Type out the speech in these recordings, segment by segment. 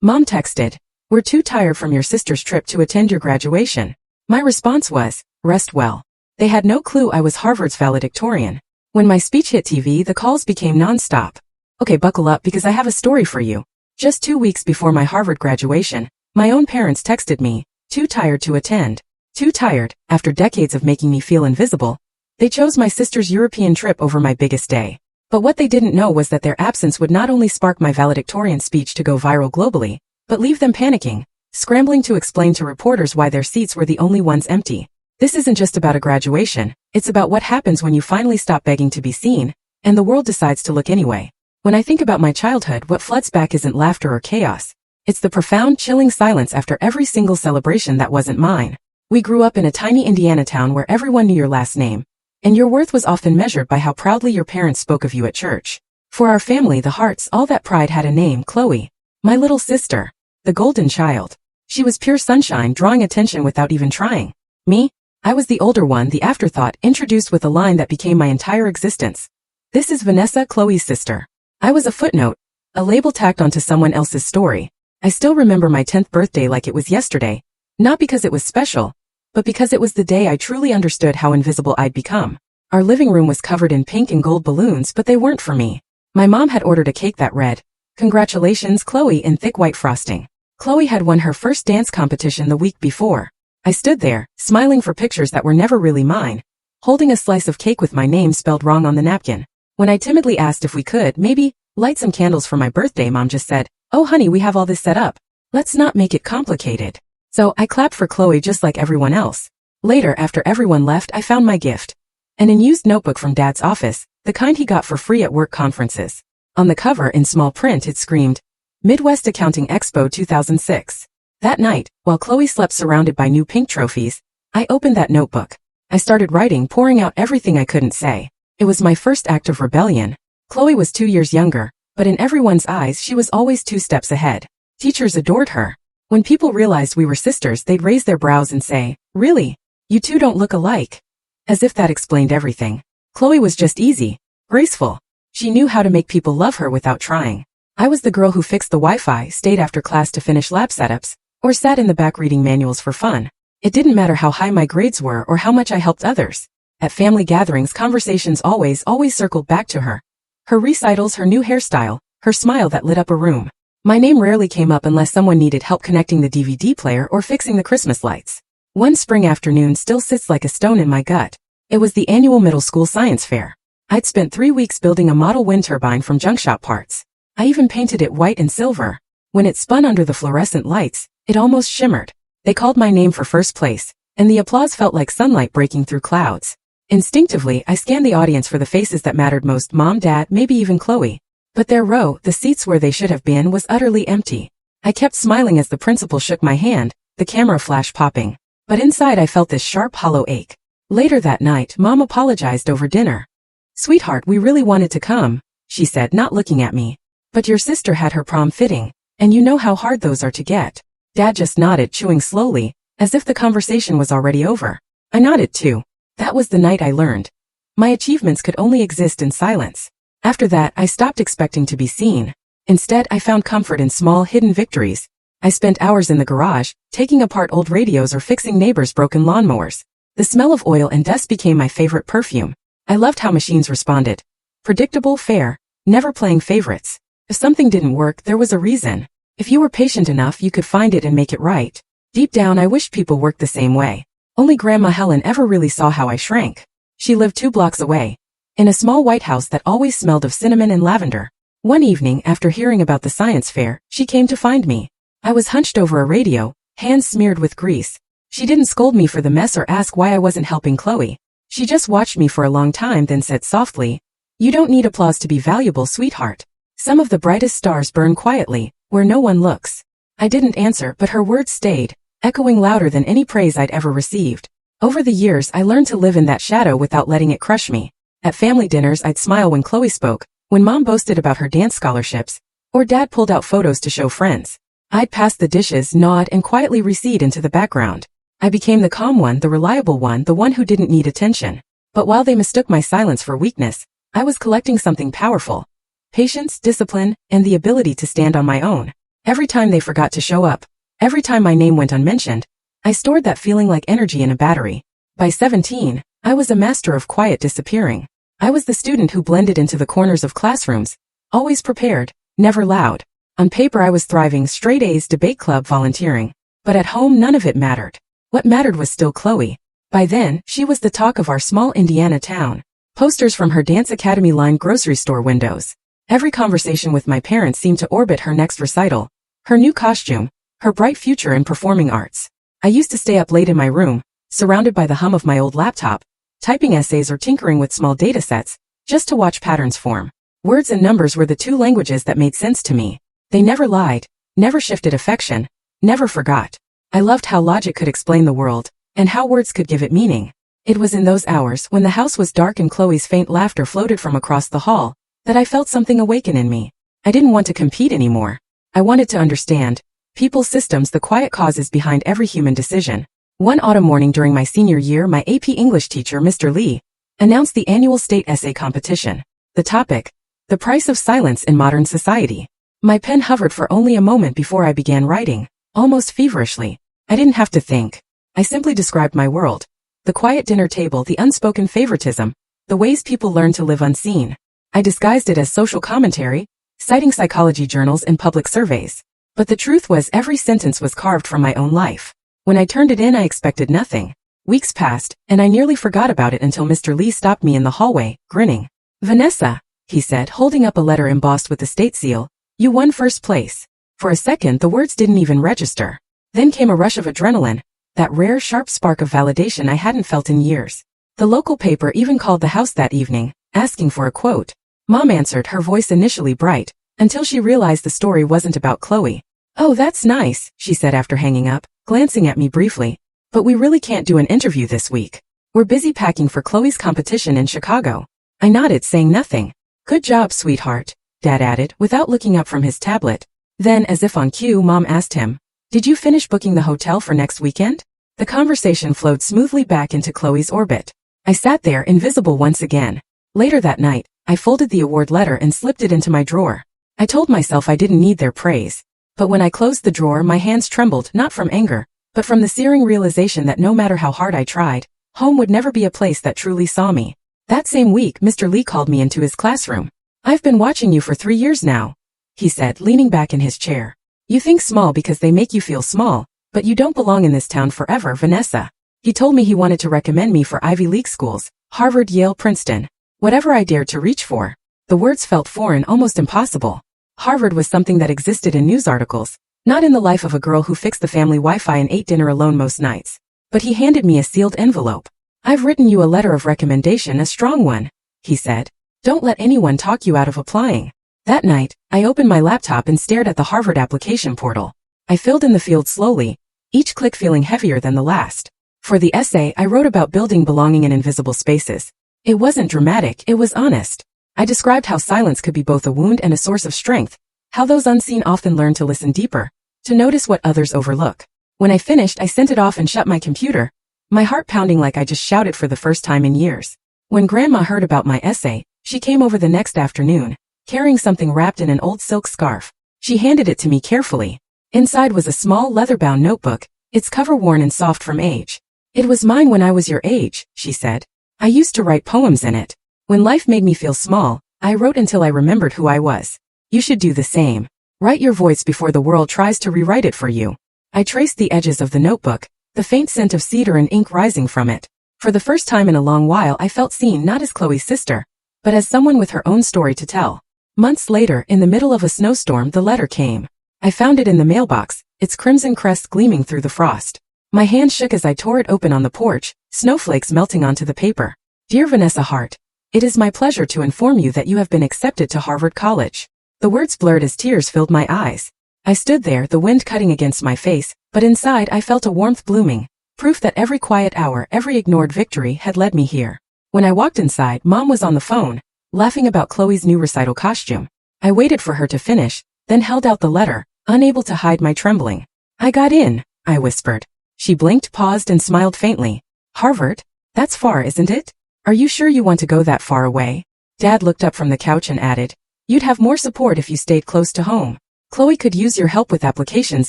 Mom texted, "We're too tired from your sister's trip to attend your graduation." My response was, "Rest well." They had no clue I was Harvard's valedictorian. When my speech hit TV, the calls became nonstop. Okay, buckle up because I have a story for you. Just 2 weeks before my Harvard graduation, my own parents texted me, "Too tired to attend." Too tired, after decades of making me feel invisible. They chose my sister's European trip over my biggest day. But what they didn't know was that their absence would not only spark my valedictorian speech to go viral globally, but leave them panicking, scrambling to explain to reporters why their seats were the only ones empty. This isn't just about a graduation, it's about what happens when you finally stop begging to be seen, and the world decides to look anyway. When I think about my childhood, what floods back isn't laughter or chaos. It's the profound, chilling silence after every single celebration that wasn't mine. We grew up in a tiny Indiana town where everyone knew your last name, and your worth was often measured by how proudly your parents spoke of you at church. For our family, the Harts, all that pride had a name, Chloe. My little sister. The golden child. She was pure sunshine, drawing attention without even trying. Me? I was the older one, the afterthought, introduced with a line that became my entire existence. "This is Vanessa, Chloe's sister." I was a footnote, a label tacked onto someone else's story. I still remember my 10th birthday like it was yesterday, not because it was special, but because it was the day I truly understood how invisible I'd become. Our living room was covered in pink and gold balloons, but they weren't for me. My mom had ordered a cake that read, "Congratulations, Chloe," in thick white frosting. Chloe had won her first dance competition the week before. I stood there, smiling for pictures that were never really mine, holding a slice of cake with my name spelled wrong on the napkin. When I timidly asked if we could, maybe, light some candles for my birthday, Mom just said, "Oh honey, we have all this set up. Let's not make it complicated." So I clapped for Chloe just like everyone else. Later, after everyone left, I found my gift. An unused notebook from Dad's office, the kind he got for free at work conferences. On the cover, in small print, it screamed, "Midwest Accounting Expo 2006. That night, while Chloe slept surrounded by new pink trophies, I opened that notebook. I started writing, pouring out everything I couldn't say. It was my first act of rebellion. Chloe was 2 years younger, but in everyone's eyes she was always 2 steps ahead. Teachers adored her. When people realized we were sisters, they'd raise their brows and say, "Really? You two don't look alike." As if that explained everything. Chloe was just easy, graceful. She knew how to make people love her without trying. I was the girl who fixed the Wi-Fi, stayed after class to finish lab setups, or sat in the back reading manuals for fun. It didn't matter how high my grades were or how much I helped others. At family gatherings, conversations always circled back to her. Her recitals, her new hairstyle, her smile that lit up a room. My name rarely came up unless someone needed help connecting the DVD player or fixing the Christmas lights. One spring afternoon still sits like a stone in my gut. It was the annual middle school science fair. I'd spent 3 weeks building a model wind turbine from junk shop parts. I even painted it white and silver. When it spun under the fluorescent lights, it almost shimmered. They called my name for first place, and the applause felt like sunlight breaking through clouds. Instinctively, I scanned the audience for the faces that mattered most: Mom, Dad, maybe even Chloe. But their row, the seats where they should have been, was utterly empty. I kept smiling as the principal shook my hand, the camera flash popping. But inside I felt this sharp, hollow ache. Later that night, Mom apologized over dinner. "Sweetheart, we really wanted to come," she said, not looking at me. "But your sister had her prom fitting, and you know how hard those are to get." Dad just nodded, chewing slowly, as if the conversation was already over. I nodded too. That was the night I learned. My achievements could only exist in silence. After that, I stopped expecting to be seen. Instead, I found comfort in small, hidden victories. I spent hours in the garage, taking apart old radios or fixing neighbors' broken lawnmowers. The smell of oil and dust became my favorite perfume. I loved how machines responded. Predictable, fair, never playing favorites. If something didn't work, there was a reason. If you were patient enough, you could find it and make it right. Deep down, I wished people worked the same way. Only Grandma Helen ever really saw how I shrank. She lived 2 blocks away, in a small white house that always smelled of cinnamon and lavender. One evening, after hearing about the science fair, she came to find me. I was hunched over a radio, hands smeared with grease. She didn't scold me for the mess or ask why I wasn't helping Chloe. She just watched me for a long time, then said softly, "You don't need applause to be valuable, sweetheart. Some of the brightest stars burn quietly, where no one looks." I didn't answer, but her words stayed, echoing louder than any praise I'd ever received. Over the years, I learned to live in that shadow without letting it crush me. At family dinners, I'd smile when Chloe spoke, when Mom boasted about her dance scholarships, or Dad pulled out photos to show friends. I'd pass the dishes, nod, and quietly recede into the background. I became the calm one, the reliable one, the one who didn't need attention. But while they mistook my silence for weakness, I was collecting something powerful: patience, discipline, and the ability to stand on my own. Every time they forgot to show up, every time my name went unmentioned, I stored that feeling like energy in a battery. By 17, I was a master of quiet disappearing. I was the student who blended into the corners of classrooms, always prepared, never loud. On paper I was thriving, straight A's, debate club, volunteering. But at home none of it mattered. What mattered was still Chloe. By then, she was the talk of our small Indiana town. Posters from her dance academy lined grocery store windows. Every conversation with my parents seemed to orbit her next recital, her new costume, her bright future in performing arts. I used to stay up late in my room, surrounded by the hum of my old laptop, typing essays or tinkering with small datasets, just to watch patterns form. Words and numbers were the two languages that made sense to me. They never lied, never shifted affection, never forgot. I loved how logic could explain the world, and how words could give it meaning. It was in those hours, when the house was dark and Chloe's faint laughter floated from across the hall, that I felt something awaken in me. I didn't want to compete anymore. I wanted to understand people's systems, the quiet causes behind every human decision. One autumn morning during my senior year, my AP English teacher, Mr. Lee, announced the annual state essay competition. The topic: the price of silence in modern society. My pen hovered for only a moment before I began writing, almost feverishly. I didn't have to think. I simply described my world. The quiet dinner table, the unspoken favoritism, the ways people learn to live unseen. I disguised it as social commentary, citing psychology journals and public surveys. But the truth was, every sentence was carved from my own life. When I turned it in, I expected nothing. Weeks passed, and I nearly forgot about it until Mr. Lee stopped me in the hallway, grinning. "Vanessa," he said, holding up a letter embossed with the state seal, "you won first place." For a second, the words didn't even register. Then came a rush of adrenaline, that rare, sharp spark of validation I hadn't felt in years. The local paper even called the house that evening, asking for a quote. Mom answered, her voice initially bright, until she realized the story wasn't about Chloe. "Oh, that's nice," she said after hanging up, glancing at me briefly. "But we really can't do an interview this week. We're busy packing for Chloe's competition in Chicago." I nodded, saying nothing. "Good job, sweetheart," Dad added, without looking up from his tablet. Then, as if on cue, Mom asked him, "Did you finish booking the hotel for next weekend?" The conversation flowed smoothly back into Chloe's orbit. I sat there, invisible once again. Later that night, I folded the award letter and slipped it into my drawer. I told myself I didn't need their praise. But when I closed the drawer, my hands trembled, not from anger, but from the searing realization that no matter how hard I tried, home would never be a place that truly saw me. That same week, Mr. Lee called me into his classroom. "I've been watching you for 3 years now," he said, leaning back in his chair. "You think small because they make you feel small, but you don't belong in this town forever, Vanessa." He told me he wanted to recommend me for Ivy League schools, Harvard, Yale, Princeton, whatever I dared to reach for. The words felt foreign, almost impossible. Harvard was something that existed in news articles, not in the life of a girl who fixed the family Wi-Fi and ate dinner alone most nights. But he handed me a sealed envelope. "I've written you a letter of recommendation, a strong one," he said. "Don't let anyone talk you out of applying." That night, I opened my laptop and stared at the Harvard application portal. I filled in the fields slowly, each click feeling heavier than the last. For the essay, I wrote about building belonging in invisible spaces. It wasn't dramatic, it was honest. I described how silence could be both a wound and a source of strength, how those unseen often learn to listen deeper, to notice what others overlook. When I finished, I sent it off and shut my computer, my heart pounding like I just shouted for the first time in years. When Grandma heard about my essay, she came over the next afternoon, carrying something wrapped in an old silk scarf. She handed it to me carefully. Inside was a small leather-bound notebook, its cover worn and soft from age. "It was mine when I was your age," she said. "I used to write poems in it. When life made me feel small, I wrote until I remembered who I was. You should do the same. Write your voice before the world tries to rewrite it for you." I traced the edges of the notebook, the faint scent of cedar and ink rising from it. For the first time in a long while, I felt seen, not as Chloe's sister, but as someone with her own story to tell. Months later, in the middle of a snowstorm, the letter came. I found it in the mailbox, its crimson crest gleaming through the frost. My hand shook as I tore it open on the porch, snowflakes melting onto the paper. "Dear Vanessa Hart, it is my pleasure to inform you that you have been accepted to Harvard College." The words blurred as tears filled my eyes. I stood there, the wind cutting against my face, but inside I felt a warmth blooming, proof that every quiet hour, every ignored victory had led me here. When I walked inside, Mom was on the phone, laughing about Chloe's new recital costume. I waited for her to finish, then held out the letter, unable to hide my trembling. "I got in," I whispered. She blinked, paused, and smiled faintly. "Harvard? That's far, isn't it? Are you sure you want to go that far away?" Dad looked up from the couch and added, "You'd have more support if you stayed close to home." Chloe could use your help with applications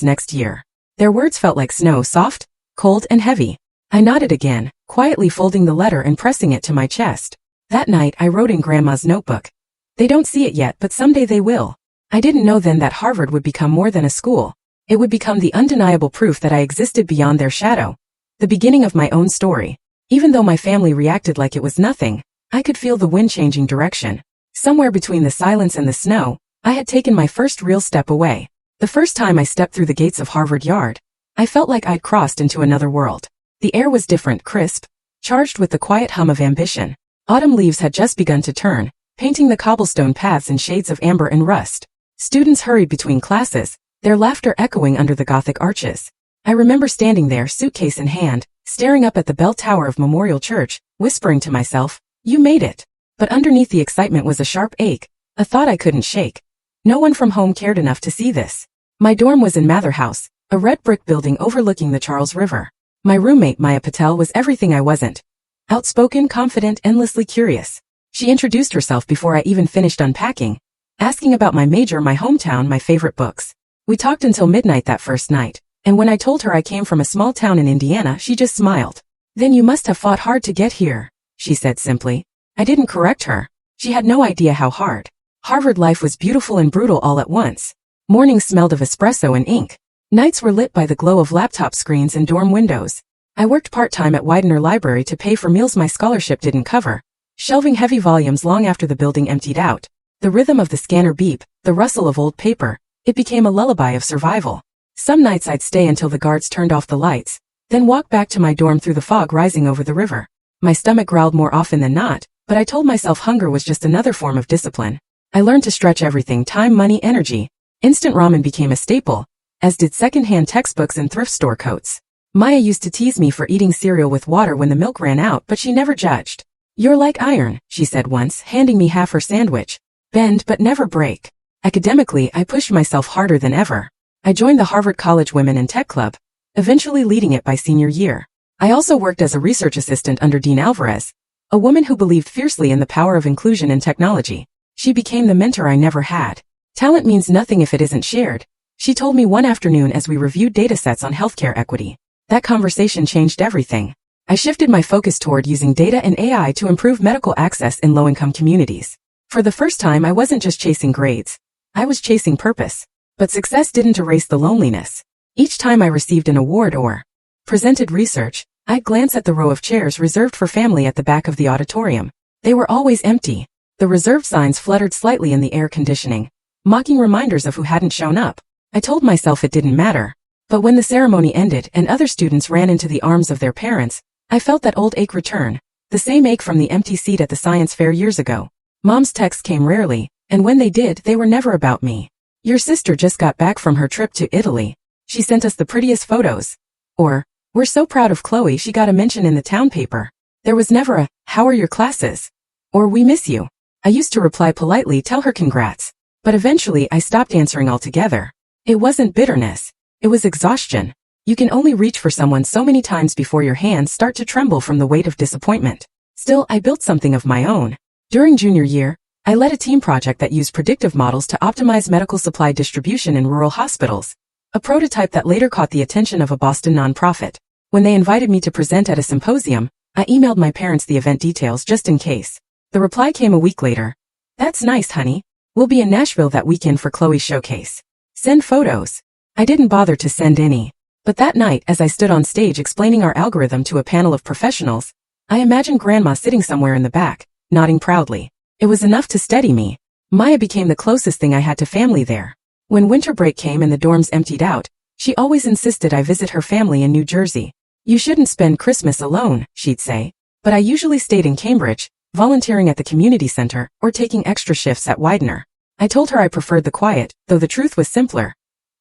next year. Their words felt like snow, soft, cold, and heavy. I nodded again, quietly folding the letter and pressing it to my chest. That night I wrote in Grandma's notebook. They don't see it yet, but someday they will. I didn't know then that Harvard would become more than a school. It would become the undeniable proof that I existed beyond their shadow. The beginning of my own story. Even though my family reacted like it was nothing, I could feel the wind changing direction. Somewhere between the silence and the snow, I had taken my first real step away. The first time I stepped through the gates of Harvard Yard, I felt like I'd crossed into another world. The air was different, crisp, charged with the quiet hum of ambition. Autumn leaves had just begun to turn, painting the cobblestone paths in shades of amber and rust. Students hurried between classes, their laughter echoing under the Gothic arches. I remember standing there, suitcase in hand, staring up at the bell tower of Memorial Church, whispering to myself, "You made it." But underneath the excitement was a sharp ache, a thought I couldn't shake. No one from home cared enough to see this. My dorm was in Mather House, a red brick building overlooking the Charles River. My roommate Maya Patel was everything I wasn't. Outspoken, confident, endlessly curious. She introduced herself before I even finished unpacking, asking about my major, my hometown, my favorite books. We talked until midnight that first night, and when I told her I came from a small town in Indiana, she just smiled. "Then you must have fought hard to get here," she said simply. I didn't correct her. She had no idea how hard. Harvard life was beautiful and brutal all at once. Mornings smelled of espresso and ink. Nights were lit by the glow of laptop screens and dorm windows. I worked part-time at Widener Library to pay for meals my scholarship didn't cover, shelving heavy volumes long after the building emptied out. The rhythm of the scanner beep, the rustle of old paper, it became a lullaby of survival. Some nights I'd stay until the guards turned off the lights, then walk back to my dorm through the fog rising over the river. My stomach growled more often than not, but I told myself hunger was just another form of discipline. I learned to stretch everything: time, money, energy. Instant ramen became a staple, as did second-hand textbooks and thrift store coats. Maya used to tease me for eating cereal with water when the milk ran out, but she never judged. "You're like iron," she said once, handing me half her sandwich. "Bend but never break." Academically, I pushed myself harder than ever. I joined the Harvard College Women in Tech Club, eventually leading it by senior year. I also worked as a research assistant under Dean Alvarez, a woman who believed fiercely in the power of inclusion in technology. She became the mentor I never had. "Talent means nothing if it isn't shared," she told me one afternoon as we reviewed datasets on healthcare equity. That conversation changed everything. I shifted my focus toward using data and AI to improve medical access in low-income communities. For the first time, I wasn't just chasing grades. I was chasing purpose. But success didn't erase the loneliness. Each time I received an award or presented research, I'd glance at the row of chairs reserved for family at the back of the auditorium. They were always empty. The reserved signs fluttered slightly in the air conditioning, mocking reminders of who hadn't shown up. I told myself it didn't matter. But when the ceremony ended and other students ran into the arms of their parents, I felt that old ache return, the same ache from the empty seat at the science fair years ago. Mom's texts came rarely, and when they did, they were never about me. "Your sister just got back from her trip to Italy. She sent us the prettiest photos." Or, "We're so proud of Chloe, she got a mention in the town paper." There was never a, "How are your classes?" or "We miss you." I used to reply politely, tell her congrats. But eventually I stopped answering altogether. It wasn't bitterness. It was exhaustion. You can only reach for someone so many times before your hands start to tremble from the weight of disappointment. Still, I built something of my own. During junior year, I led a team project that used predictive models to optimize medical supply distribution in rural hospitals, a prototype that later caught the attention of a Boston nonprofit. When they invited me to present at a symposium, I emailed my parents the event details just in case. The reply came a week later. "That's nice, honey. We'll be in Nashville that weekend for Chloe's showcase. Send photos." I didn't bother to send any. But that night, as I stood on stage explaining our algorithm to a panel of professionals, I imagined Grandma sitting somewhere in the back, nodding proudly. It was enough to steady me. Maya became the closest thing I had to family there. When winter break came and the dorms emptied out, she always insisted I visit her family in New Jersey. "You shouldn't spend Christmas alone," she'd say. But I usually stayed in Cambridge, volunteering at the community center or taking extra shifts at Widener. I told her I preferred the quiet, though the truth was simpler.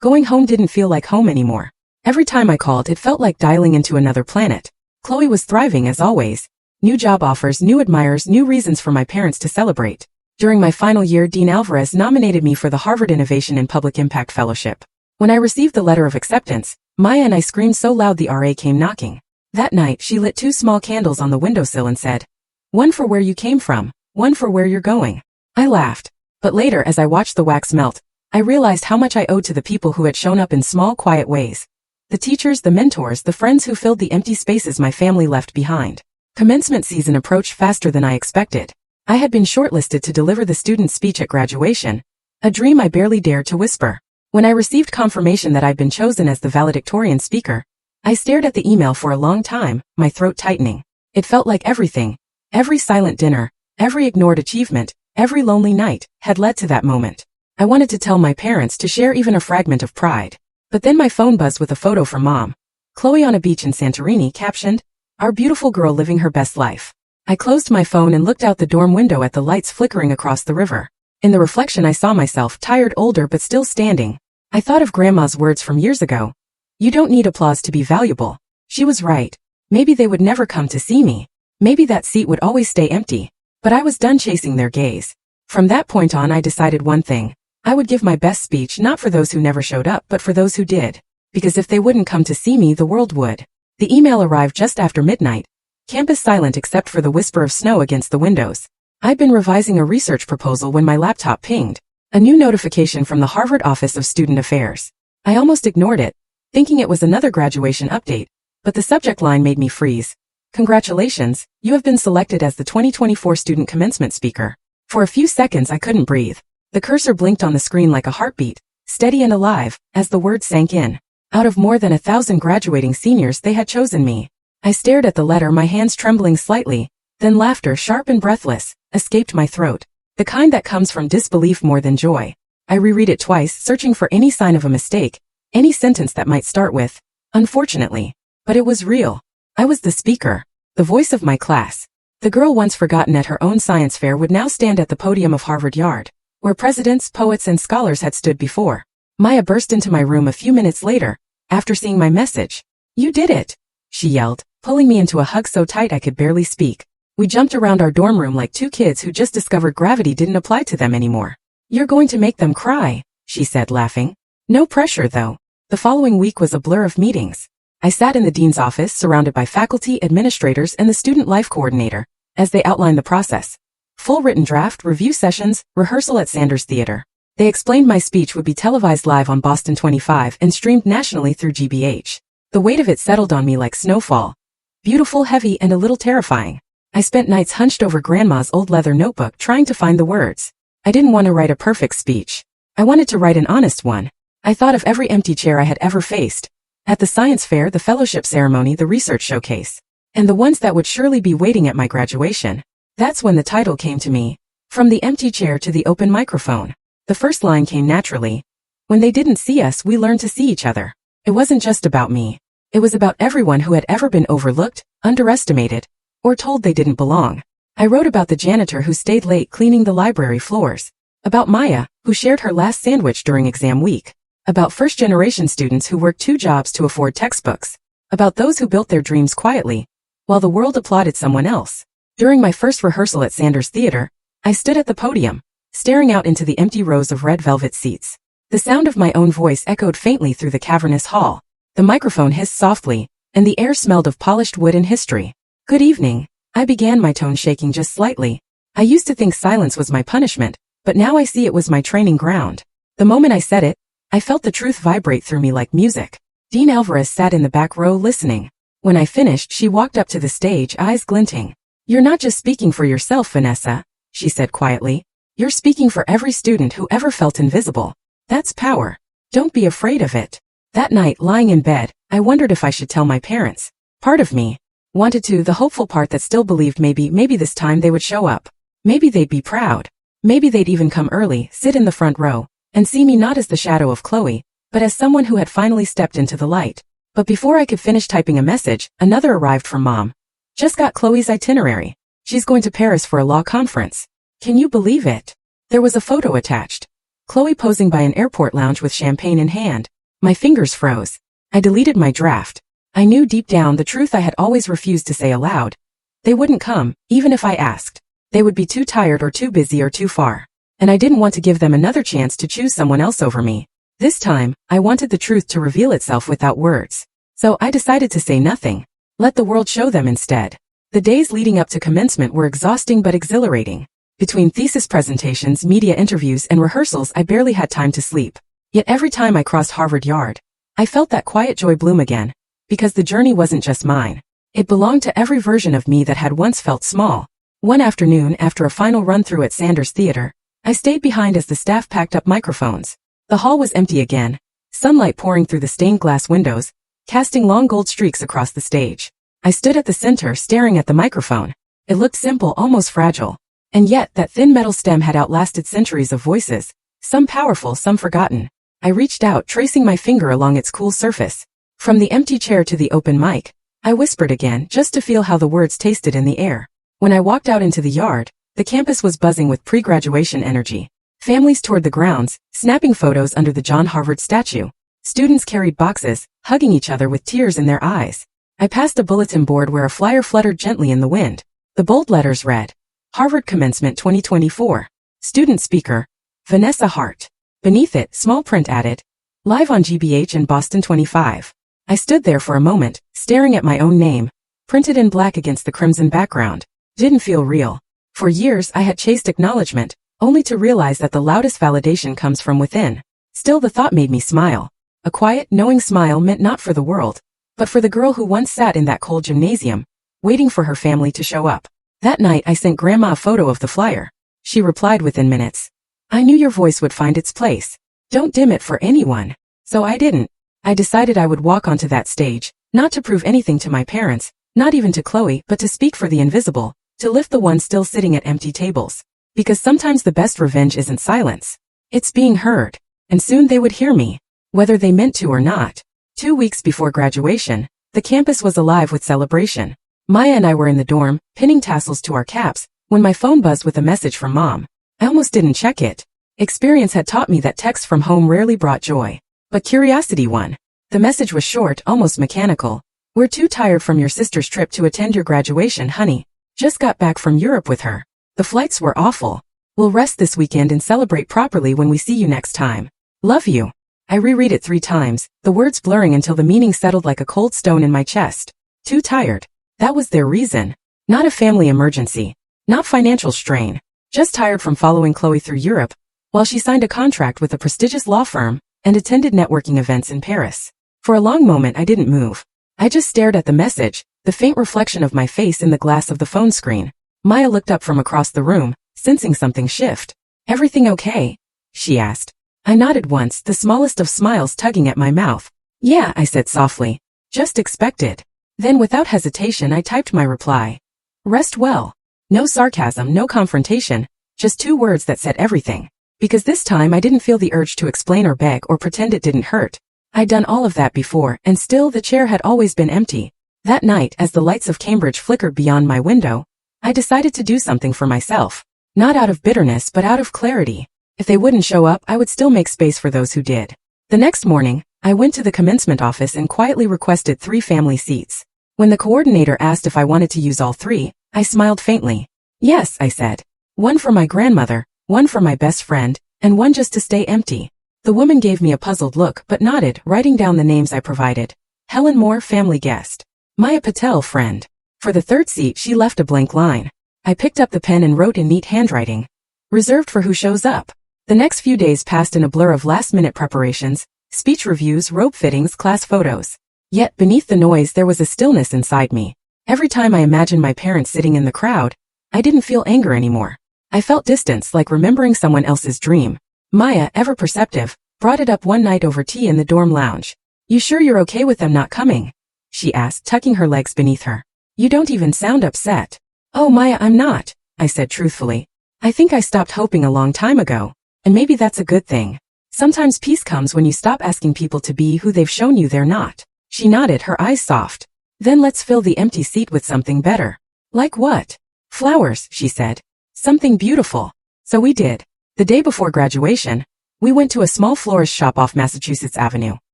Going home didn't feel like home anymore. Every time I called, it felt like dialing into another planet. Chloe was thriving as always. New job offers, new admirers, new reasons for my parents to celebrate. During my final year, Dean Alvarez nominated me for the Harvard Innovation in Public Impact Fellowship. When I received the letter of acceptance, Maya and I screamed so loud the RA came knocking. That night, she lit 2 small candles on the windowsill and said, "One for where you came from, one for where you're going." I laughed. But later, as I watched the wax melt, I realized how much I owed to the people who had shown up in small, quiet ways. The teachers, the mentors, the friends who filled the empty spaces my family left behind. Commencement season approached faster than I expected. I had been shortlisted to deliver the student speech at graduation, a dream I barely dared to whisper. When I received confirmation that I'd been chosen as the valedictorian speaker, I stared at the email for a long time, my throat tightening. It felt like everything, every silent dinner, every ignored achievement, every lonely night, had led to that moment. I wanted to tell my parents, to share even a fragment of pride. But then my phone buzzed with a photo from Mom. Chloe on a beach in Santorini, captioned, "Our beautiful girl living her best life." I closed my phone and looked out the dorm window at the lights flickering across the river. In the reflection I saw myself, tired, older but still standing. I thought of Grandma's words from years ago. "You don't need applause to be valuable." She was right. Maybe they would never come to see me. Maybe that seat would always stay empty. But I was done chasing their gaze. From that point on I decided one thing. I would give my best speech not for those who never showed up but for those who did. Because if they wouldn't come to see me, the world would. The email arrived just after midnight. Campus silent except for the whisper of snow against the windows. I'd been revising a research proposal when my laptop pinged. A new notification from the Harvard Office of Student Affairs. I almost ignored it, thinking it was another graduation update, but the subject line made me freeze. "Congratulations, you have been selected as the 2024 student commencement speaker." For a few seconds I couldn't breathe. The cursor blinked on the screen like a heartbeat, steady and alive, as the words sank in. Out of more than 1,000 graduating seniors, they had chosen me. I stared at the letter, my hands trembling slightly, then laughter, sharp and breathless, escaped my throat. The kind that comes from disbelief more than joy. I reread it twice, searching for any sign of a mistake, any sentence that might start with, "Unfortunately." But it was real. I was the speaker, the voice of my class. The girl once forgotten at her own science fair would now stand at the podium of Harvard Yard, where presidents, poets, and scholars had stood before. Maya burst into my room a few minutes later, after seeing my message. "You did it!" she yelled, pulling me into a hug so tight I could barely speak. We jumped around our dorm room like two kids who just discovered gravity didn't apply to them anymore. "You're going to make them cry," she said, laughing. No pressure, though. The following week was a blur of meetings. I sat in the dean's office, surrounded by faculty, administrators, and the student life coordinator, as they outlined the process. Full written draft, review sessions, rehearsal at Sanders Theater. They explained my speech would be televised live on Boston 25 and streamed nationally through GBH. The weight of it settled on me like snowfall. Beautiful, heavy, and a little terrifying. I spent nights hunched over Grandma's old leather notebook trying to find the words. I didn't want to write a perfect speech. I wanted to write an honest one. I thought of every empty chair I had ever faced. At the science fair, the fellowship ceremony, the research showcase. And the ones that would surely be waiting at my graduation. That's when the title came to me. From the empty chair to the open microphone. The first line came naturally. When they didn't see us, we learned to see each other. It wasn't just about me. It was about everyone who had ever been overlooked, underestimated, or told they didn't belong. I wrote about the janitor who stayed late cleaning the library floors. About Maya, who shared her last sandwich during exam week. About first-generation students who worked 2 jobs to afford textbooks. About those who built their dreams quietly, while the world applauded someone else. During my first rehearsal at Sanders Theater, I stood at the podium, staring out into the empty rows of red velvet seats. The sound of my own voice echoed faintly through the cavernous hall. The microphone hissed softly, and the air smelled of polished wood and history. "Good evening," I began, my tone shaking just slightly. I used to think silence was my punishment, but now I see it was my training ground. The moment I said it, I felt the truth vibrate through me like music. Dean Alvarez sat in the back row listening. When I finished, she walked up to the stage, eyes glinting. "You're not just speaking for yourself, Vanessa," she said quietly. "You're speaking for every student who ever felt invisible. That's power. Don't be afraid of it." That night, lying in bed, I wondered if I should tell my parents. Part of me wanted to, the hopeful part that still believed maybe this time they would show up. Maybe they'd be proud. Maybe they'd even come early, sit in the front row, and see me not as the shadow of Chloe, but as someone who had finally stepped into the light. But before I could finish typing a message, another arrived from Mom. "Just got Chloe's itinerary. She's going to Paris for a law conference." Can you believe it? There was a photo attached. Chloe posing by an airport lounge with champagne in hand. My fingers froze. I deleted my draft. I knew deep down the truth I had always refused to say aloud. They wouldn't come, even if I asked. They would be too tired or too busy or too far. And I didn't want to give them another chance to choose someone else over me. This time, I wanted the truth to reveal itself without words. So I decided to say nothing. Let the world show them instead. The days leading up to commencement were exhausting but exhilarating. Between thesis presentations, media interviews, and rehearsals, I barely had time to sleep. Yet every time I crossed Harvard Yard, I felt that quiet joy bloom again, because the journey wasn't just mine. It belonged to every version of me that had once felt small. One afternoon, after a final run-through at Sanders Theater, I stayed behind as the staff packed up microphones. The hall was empty again, sunlight pouring through the stained glass windows, casting long gold streaks across the stage. I stood at the center staring at the microphone. It looked simple, almost fragile. And yet, that thin metal stem had outlasted centuries of voices, some powerful, some forgotten. I reached out, tracing my finger along its cool surface. From the empty chair to the open mic, I whispered again, just to feel how the words tasted in the air. When I walked out into the yard, the campus was buzzing with pre-graduation energy. Families toured the grounds, snapping photos under the John Harvard statue. Students carried boxes, hugging each other with tears in their eyes. I passed a bulletin board where a flyer fluttered gently in the wind. The bold letters read, Harvard Commencement 2024. Student speaker, Vanessa Hart. Beneath it, small print added, live on GBH in Boston 25. I stood there for a moment, staring at my own name, printed in black against the crimson background. Didn't feel real. For years I had chased acknowledgement, only to realize that the loudest validation comes from within. Still, the thought made me smile. A quiet, knowing smile meant not for the world, but for the girl who once sat in that cold gymnasium, waiting for her family to show up. That night I sent Grandma a photo of the flyer. She replied within minutes. I knew your voice would find its place. Don't dim it for anyone. So I didn't. I decided I would walk onto that stage, not to prove anything to my parents, not even to Chloe, but to speak for the invisible, to lift the ones still sitting at empty tables. Because sometimes the best revenge isn't silence. It's being heard. And soon they would hear me, whether they meant to or not. 2 weeks before graduation, the campus was alive with celebration. Maya and I were in the dorm, pinning tassels to our caps, when my phone buzzed with a message from Mom. I almost didn't check it. Experience had taught me that texts from home rarely brought joy. But curiosity won. The message was short, almost mechanical. We're too tired from your sister's trip to attend your graduation, honey. Just got back from Europe with her. The flights were awful. We'll rest this weekend and celebrate properly when we see you next time. Love you. I reread it 3 times, the words blurring until the meaning settled like a cold stone in my chest. Too tired. That was their reason. Not a family emergency. Not financial strain. Just tired from following Chloe through Europe, while she signed a contract with a prestigious law firm and attended networking events in Paris. For a long moment I didn't move. I just stared at the message, the faint reflection of my face in the glass of the phone screen. Maya looked up from across the room, sensing something shift. Everything okay? She asked. I nodded once, the smallest of smiles tugging at my mouth. Yeah, I said softly. Just expected. Then without hesitation I typed my reply. Rest well. No sarcasm, no confrontation, just 2 words that said everything. Because this time I didn't feel the urge to explain or beg or pretend it didn't hurt. I'd done all of that before, and still the chair had always been empty. That night, as the lights of Cambridge flickered beyond my window, I decided to do something for myself. Not out of bitterness, but out of clarity. If they wouldn't show up, I would still make space for those who did. The next morning, I went to the commencement office and quietly requested 3 family seats. When the coordinator asked if I wanted to use all 3, I smiled faintly. Yes, I said. 1 for my grandmother, 1 for my best friend, and 1 just to stay empty. The woman gave me a puzzled look but nodded, writing down the names I provided. Helen Moore, family guest. Maya Patel, friend. For the 3rd seat she left a blank line. I picked up the pen and wrote in neat handwriting. Reserved for who shows up. The next few days passed in a blur of last-minute preparations, speech reviews, robe fittings, class photos. Yet beneath the noise there was a stillness inside me. Every time I imagined my parents sitting in the crowd, I didn't feel anger anymore. I felt distance, like remembering someone else's dream. Maya, ever perceptive, brought it up one night over tea in the dorm lounge. You sure you're okay with them not coming? She asked, tucking her legs beneath her. You don't even sound upset. Oh Maya, I'm not, I said truthfully. I think I stopped hoping a long time ago. And maybe that's a good thing. Sometimes peace comes when you stop asking people to be who they've shown you they're not. She nodded, her eyes soft. Then let's fill the empty seat with something better. Like what? Flowers, she said. Something beautiful. So we did. The day before graduation, we went to a small florist shop off Massachusetts Avenue.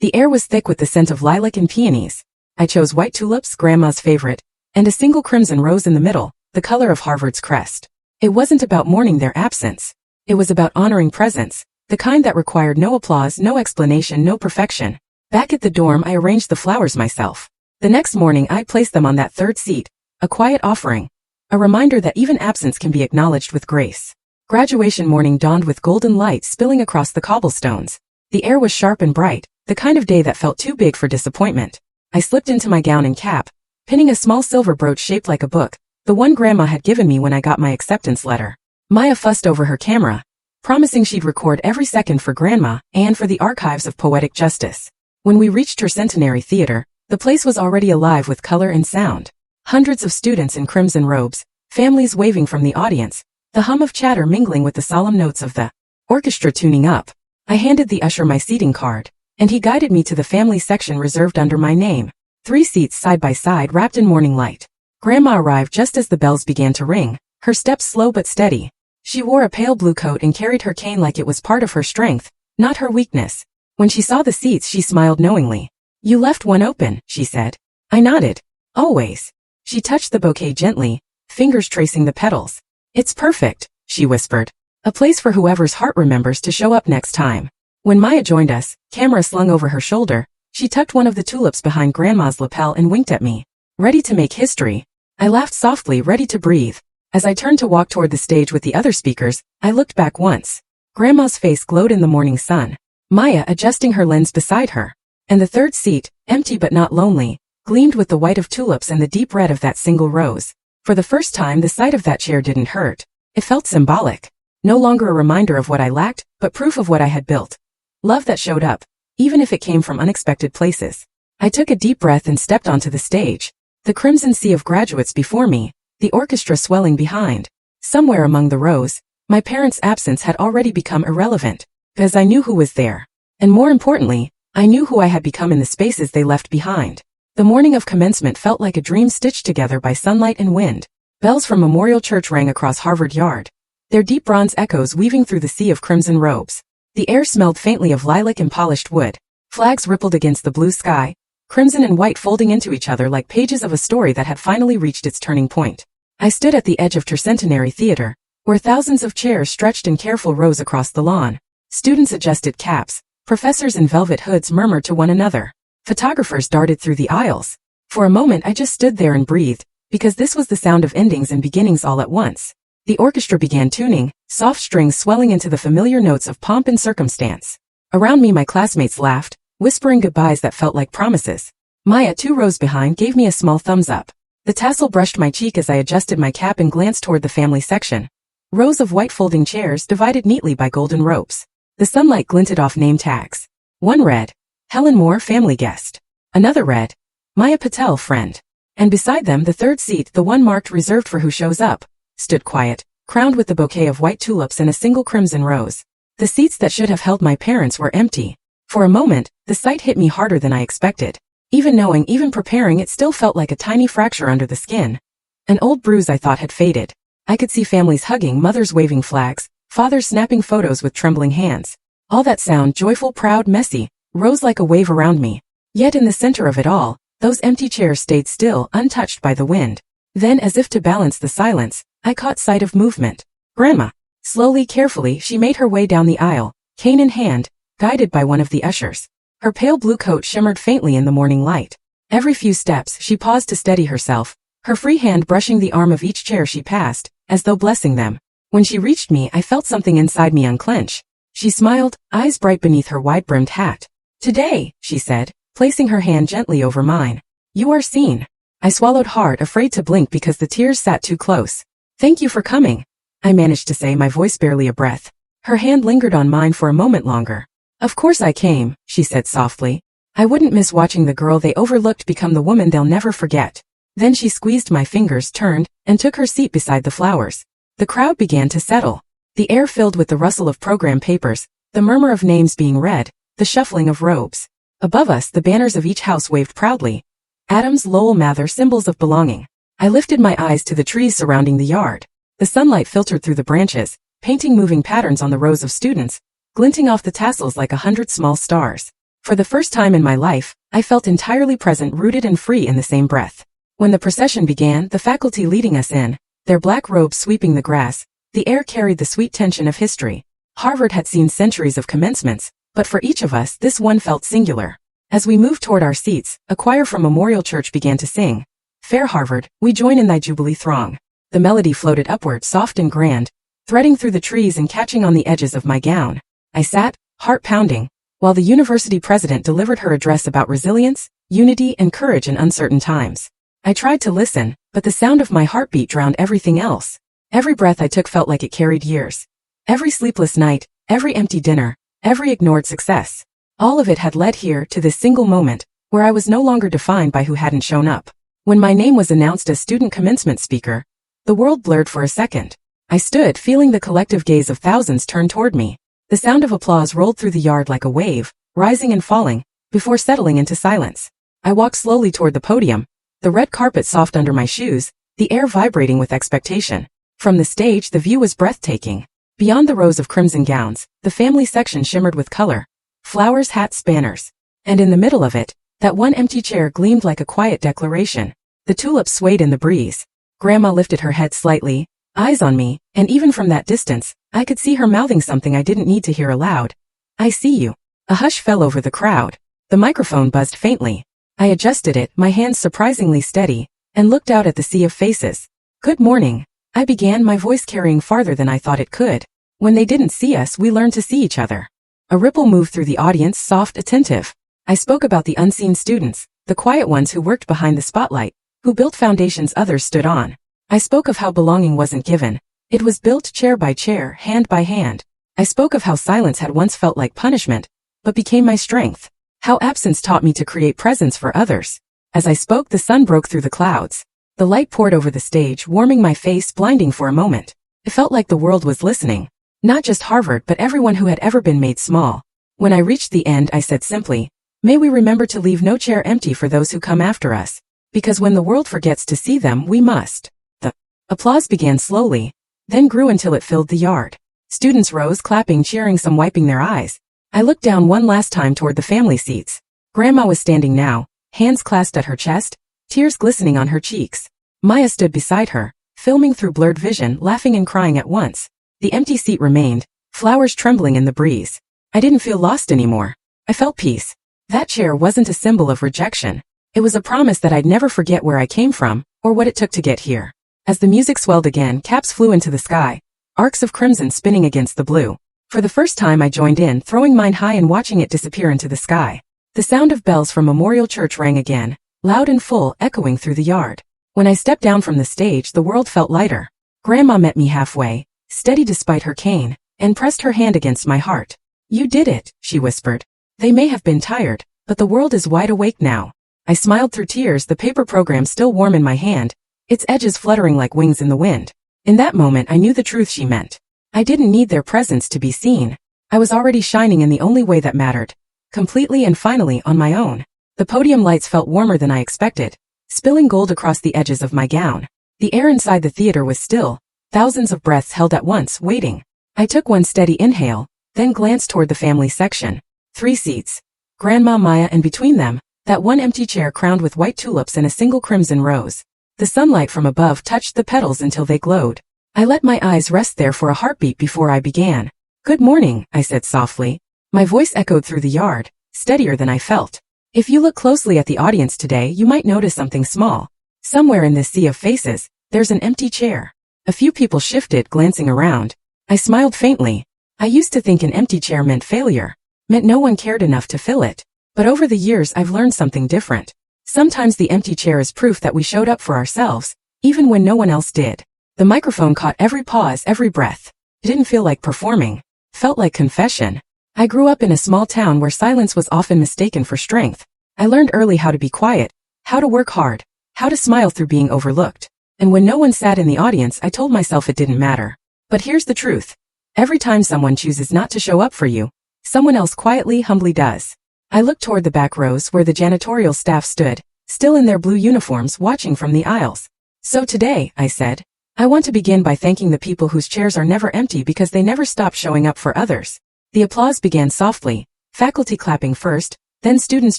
The air was thick with the scent of lilac and peonies. I chose white tulips, Grandma's favorite, and a single crimson rose in the middle, the color of Harvard's crest. It wasn't about mourning their absence. It was about honoring presence, the kind that required no applause, no explanation, no perfection. Back at the dorm, I arranged the flowers myself. The next morning, I placed them on that 3rd seat, a quiet offering, a reminder that even absence can be acknowledged with grace. Graduation morning dawned with golden light spilling across the cobblestones. The air was sharp and bright, the kind of day that felt too big for disappointment. I slipped into my gown and cap, pinning a small silver brooch shaped like a book, the one Grandma had given me when I got my acceptance letter. Maya fussed over her camera, promising she'd record every second for Grandma and for the archives of poetic justice. When we reached her centenary theater, the place was already alive with color and sound. Hundreds of students in crimson robes, families waving from the audience, the hum of chatter mingling with the solemn notes of the orchestra tuning up. I handed the usher my seating card, and he guided me to the family section reserved under my name. 3 seats side by side wrapped in morning light. Grandma arrived just as the bells began to ring, her steps slow but steady. She wore a pale blue coat and carried her cane like it was part of her strength, not her weakness. When she saw the seats, she smiled knowingly. "You left one open," she said. I nodded. "Always." She touched the bouquet gently, fingers tracing the petals. "It's perfect," she whispered. "A place for whoever's heart remembers to show up next time." When Maya joined us, camera slung over her shoulder, she tucked one of the tulips behind Grandma's lapel and winked at me. "Ready to make history?" I laughed softly, ready to breathe. As I turned to walk toward the stage with the other speakers, I looked back once. Grandma's face glowed in the morning sun, Maya adjusting her lens beside her. And the third seat, empty but not lonely, gleamed with the white of tulips and the deep red of that single rose. For the first time, the sight of that chair didn't hurt. It felt symbolic. No longer a reminder of what I lacked, but proof of what I had built. Love that showed up, even if it came from unexpected places. I took a deep breath and stepped onto the stage. The crimson sea of graduates before me, the orchestra swelling behind. Somewhere among the rows, my parents' absence had already become irrelevant, because I knew who was there. And more importantly, I knew who I had become in the spaces they left behind. The morning of commencement felt like a dream stitched together by sunlight and wind. Bells from Memorial Church rang across Harvard Yard, their deep bronze echoes weaving through the sea of crimson robes. The air smelled faintly of lilac and polished wood. Flags rippled against the blue sky, crimson and white folding into each other like pages of a story that had finally reached its turning point. I stood at the edge of Tercentenary Theater, where thousands of chairs stretched in careful rows across the lawn. Students adjusted caps, professors in velvet hoods murmured to one another. Photographers darted through the aisles. For a moment I just stood there and breathed, because this was the sound of endings and beginnings all at once. The orchestra began tuning, soft strings swelling into the familiar notes of pomp and circumstance. Around me my classmates laughed, whispering goodbyes that felt like promises. Maya, 2 rows behind, gave me a small thumbs up. The tassel brushed my cheek as I adjusted my cap and glanced toward the family section. Rows of white folding chairs divided neatly by golden ropes. The sunlight glinted off name tags. One read, "Helen Moore, family guest." Another read, "Maya Patel, friend." And beside them, the third seat, the one marked reserved for who shows up, stood quiet, crowned with the bouquet of white tulips and a single crimson rose. The seats that should have held my parents were empty. For a moment, the sight hit me harder than I expected. Even knowing, even preparing, it still felt like a tiny fracture under the skin. An old bruise I thought had faded. I could see families hugging, mothers waving flags, fathers snapping photos with trembling hands. All that sound, joyful, proud, messy, rose like a wave around me. Yet in the center of it all, those empty chairs stayed still, untouched by the wind. Then, as if to balance the silence, I caught sight of movement. Grandma. Slowly, carefully, she made her way down the aisle, cane in hand, guided by one of the ushers. Her pale blue coat shimmered faintly in the morning light. Every few steps, she paused to steady herself, her free hand brushing the arm of each chair she passed, as though blessing them. When she reached me, I felt something inside me unclench. She smiled, eyes bright beneath her wide-brimmed hat. "Today," she said, placing her hand gently over mine. "You are seen." I swallowed hard, afraid to blink because the tears sat too close. "Thank you for coming," I managed to say, my voice barely a breath. Her hand lingered on mine for a moment longer. "Of course I came," she said softly. "I wouldn't miss watching the girl they overlooked become the woman they'll never forget." Then she squeezed my fingers, turned, and took her seat beside the flowers. The crowd began to settle. The air filled with the rustle of program papers, the murmur of names being read, the shuffling of robes. Above us, the banners of each house waved proudly. Adams, Lowell, Mather, symbols of belonging. I lifted my eyes to the trees surrounding the yard. The sunlight filtered through the branches, painting moving patterns on the rows of students, glinting off the tassels like 100 small stars. For the first time in my life, I felt entirely present, rooted and free in the same breath. When the procession began, the faculty leading us in, their black robes sweeping the grass, the air carried the sweet tension of history. Harvard had seen centuries of commencements, but for each of us, this one felt singular. As we moved toward our seats, a choir from Memorial Church began to sing, "Fair Harvard, we join in thy jubilee throng." The melody floated upward, soft and grand, threading through the trees and catching on the edges of my gown. I sat, heart pounding, while the university president delivered her address about resilience, unity, and courage in uncertain times. I tried to listen, but the sound of my heartbeat drowned everything else. Every breath I took felt like it carried years. Every sleepless night, every empty dinner, every ignored success. All of it had led here to this single moment, where I was no longer defined by who hadn't shown up. When my name was announced as student commencement speaker, the world blurred for a second. I stood, feeling the collective gaze of thousands turn toward me. The sound of applause rolled through the yard like a wave, rising and falling, before settling into silence. I walked slowly toward the podium, the red carpet soft under my shoes, the air vibrating with expectation. From the stage, the view was breathtaking. Beyond the rows of crimson gowns, the family section shimmered with color. Flowers, hats, banners. And in the middle of it, that one empty chair gleamed like a quiet declaration. The tulips swayed in the breeze. Grandma lifted her head slightly, eyes on me, and even from that distance, I could see her mouthing something I didn't need to hear aloud. I see you. A hush fell over the crowd. The microphone buzzed faintly. I adjusted it, my hands surprisingly steady, and looked out at the sea of faces. Good morning, I began, my voice carrying farther than I thought it could. When they didn't see us, we learned to see each other. A ripple moved through the audience, soft, attentive. I spoke about the unseen students, the quiet ones who worked behind the spotlight, who built foundations others stood on. I spoke of how belonging wasn't given. It was built chair by chair, hand by hand. I spoke of how silence had once felt like punishment, but became my strength. How absence taught me to create presence for others. As I spoke, the sun broke through the clouds. The light poured over the stage, warming my face, blinding for a moment. It felt like the world was listening. Not just Harvard, but everyone who had ever been made small. When I reached the end, I said simply, may we remember to leave no chair empty for those who come after us. Because when the world forgets to see them, we must. The applause began slowly, then grew until it filled the yard. Students rose, clapping, cheering, some wiping their eyes. I looked down one last time toward the family seats. Grandma was standing now, hands clasped at her chest, tears glistening on her cheeks. Maya stood beside her, filming through blurred vision, laughing and crying at once. The empty seat remained, flowers trembling in the breeze. I didn't feel lost anymore. I felt peace. That chair wasn't a symbol of rejection. It was a promise that I'd never forget where I came from, or what it took to get here. As the music swelled again, caps flew into the sky, arcs of crimson spinning against the blue. For the first time I joined in, throwing mine high and watching it disappear into the sky. The sound of bells from Memorial Church rang again, loud and full, echoing through the yard. When I stepped down from the stage, the world felt lighter. Grandma met me halfway, steady despite her cane, and pressed her hand against my heart. You did it, she whispered. They may have been tired, but the world is wide awake now. I smiled through tears, the paper program still warm in my hand, its edges fluttering like wings in the wind. In that moment I knew the truth she meant. I didn't need their presence to be seen. I was already shining in the only way that mattered. Completely and finally on my own. The podium lights felt warmer than I expected, spilling gold across the edges of my gown. The air inside the theater was still, thousands of breaths held at once, waiting. I took one steady inhale, then glanced toward the family section. 3 seats. Grandma, Maya, and between them, that one empty chair crowned with white tulips and a single crimson rose. The sunlight from above touched the petals until they glowed. I let my eyes rest there for a heartbeat before I began. Good morning, I said softly. My voice echoed through the yard, steadier than I felt. If you look closely at the audience today, you might notice something small. Somewhere in this sea of faces, there's an empty chair. A few people shifted, glancing around. I smiled faintly. I used to think an empty chair meant failure, meant no one cared enough to fill it. But over the years I've learned something different. Sometimes the empty chair is proof that we showed up for ourselves, even when no one else did. The microphone caught every pause, every breath. It didn't feel like performing. Felt like confession. I grew up in a small town where silence was often mistaken for strength. I learned early how to be quiet, how to work hard, how to smile through being overlooked. And when no one sat in the audience, I told myself it didn't matter. But here's the truth. Every time someone chooses not to show up for you, someone else quietly, humbly does. I looked toward the back rows where the janitorial staff stood, still in their blue uniforms, watching from the aisles. So today, I said, I want to begin by thanking the people whose chairs are never empty because they never stop showing up for others. The applause began softly, faculty clapping first, then students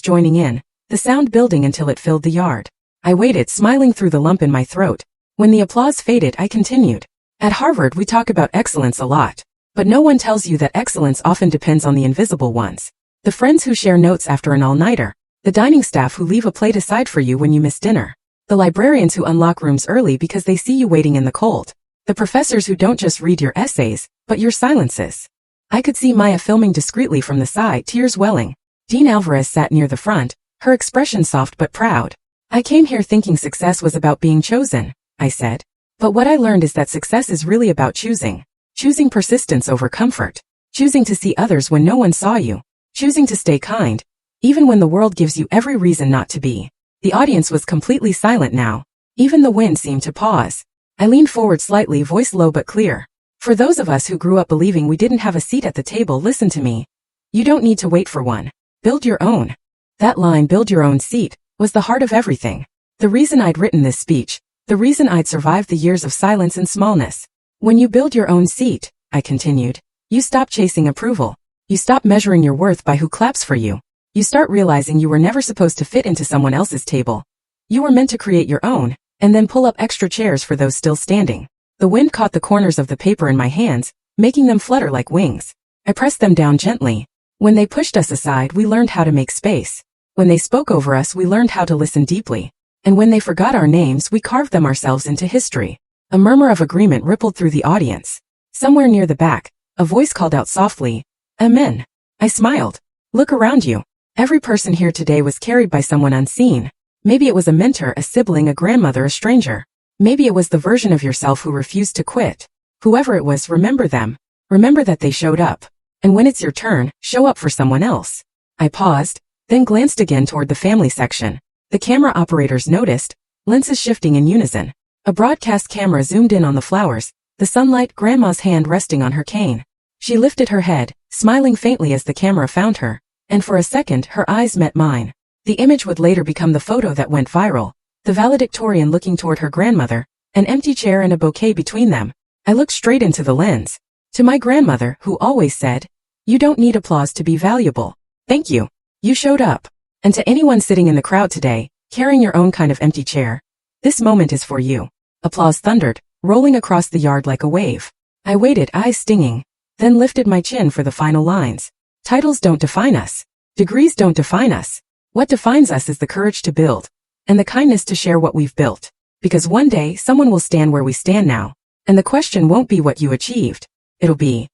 joining in, the sound building until it filled the yard. I waited, smiling through the lump in my throat. When the applause faded, I continued. At Harvard, we talk about excellence a lot. But no one tells you that excellence often depends on the invisible ones. The friends who share notes after an all-nighter. The dining staff who leave a plate aside for you when you miss dinner. The librarians who unlock rooms early because they see you waiting in the cold. The professors who don't just read your essays, but your silences. I could see Maya filming discreetly from the side, tears welling. Dean Alvarez sat near the front, her expression soft but proud. I came here thinking success was about being chosen, I said. But what I learned is that success is really about choosing. Choosing persistence over comfort. Choosing to see others when no one saw you. Choosing to stay kind, even when the world gives you every reason not to be. The audience was completely silent now. Even the wind seemed to pause. I leaned forward slightly, voice low but clear. For those of us who grew up believing we didn't have a seat at the table, listen to me. You don't need to wait for one. Build your own. That line, build your own seat, was the heart of everything. The reason I'd written this speech. The reason I'd survived the years of silence and smallness. When you build your own seat, I continued, you stop chasing approval. You stop measuring your worth by who claps for you. You start realizing you were never supposed to fit into someone else's table. You were meant to create your own, and then pull up extra chairs for those still standing. The wind caught the corners of the paper in my hands, making them flutter like wings. I pressed them down gently. When they pushed us aside, we learned how to make space. When they spoke over us, we learned how to listen deeply. And when they forgot our names, we carved them ourselves into history. A murmur of agreement rippled through the audience. Somewhere near the back, a voice called out softly, "Amen." I smiled. Look around you. Every person here today was carried by someone unseen. Maybe it was a mentor, a sibling, a grandmother, a stranger. Maybe it was the version of yourself who refused to quit. Whoever it was, remember them. Remember that they showed up. And when it's your turn, show up for someone else. I paused, then glanced again toward the family section. The camera operators noticed, lenses shifting in unison. A broadcast camera zoomed in on the flowers, the sunlight, Grandma's hand resting on her cane. She lifted her head, smiling faintly as the camera found her, and for a second her eyes met mine. The image would later become the photo that went viral. The valedictorian looking toward her grandmother, an empty chair and a bouquet between them. I looked straight into the lens. To my grandmother, who always said, "You don't need applause to be valuable. Thank you. You showed up." And to anyone sitting in the crowd today, carrying your own kind of empty chair, this moment is for you. Applause thundered, rolling across the yard like a wave. I waited, eyes stinging, then lifted my chin for the final lines. Titles don't define us. Degrees don't define us. What defines us is the courage to build, and the kindness to share what we've built. Because one day, someone will stand where we stand now, and the question won't be what you achieved. It'll be,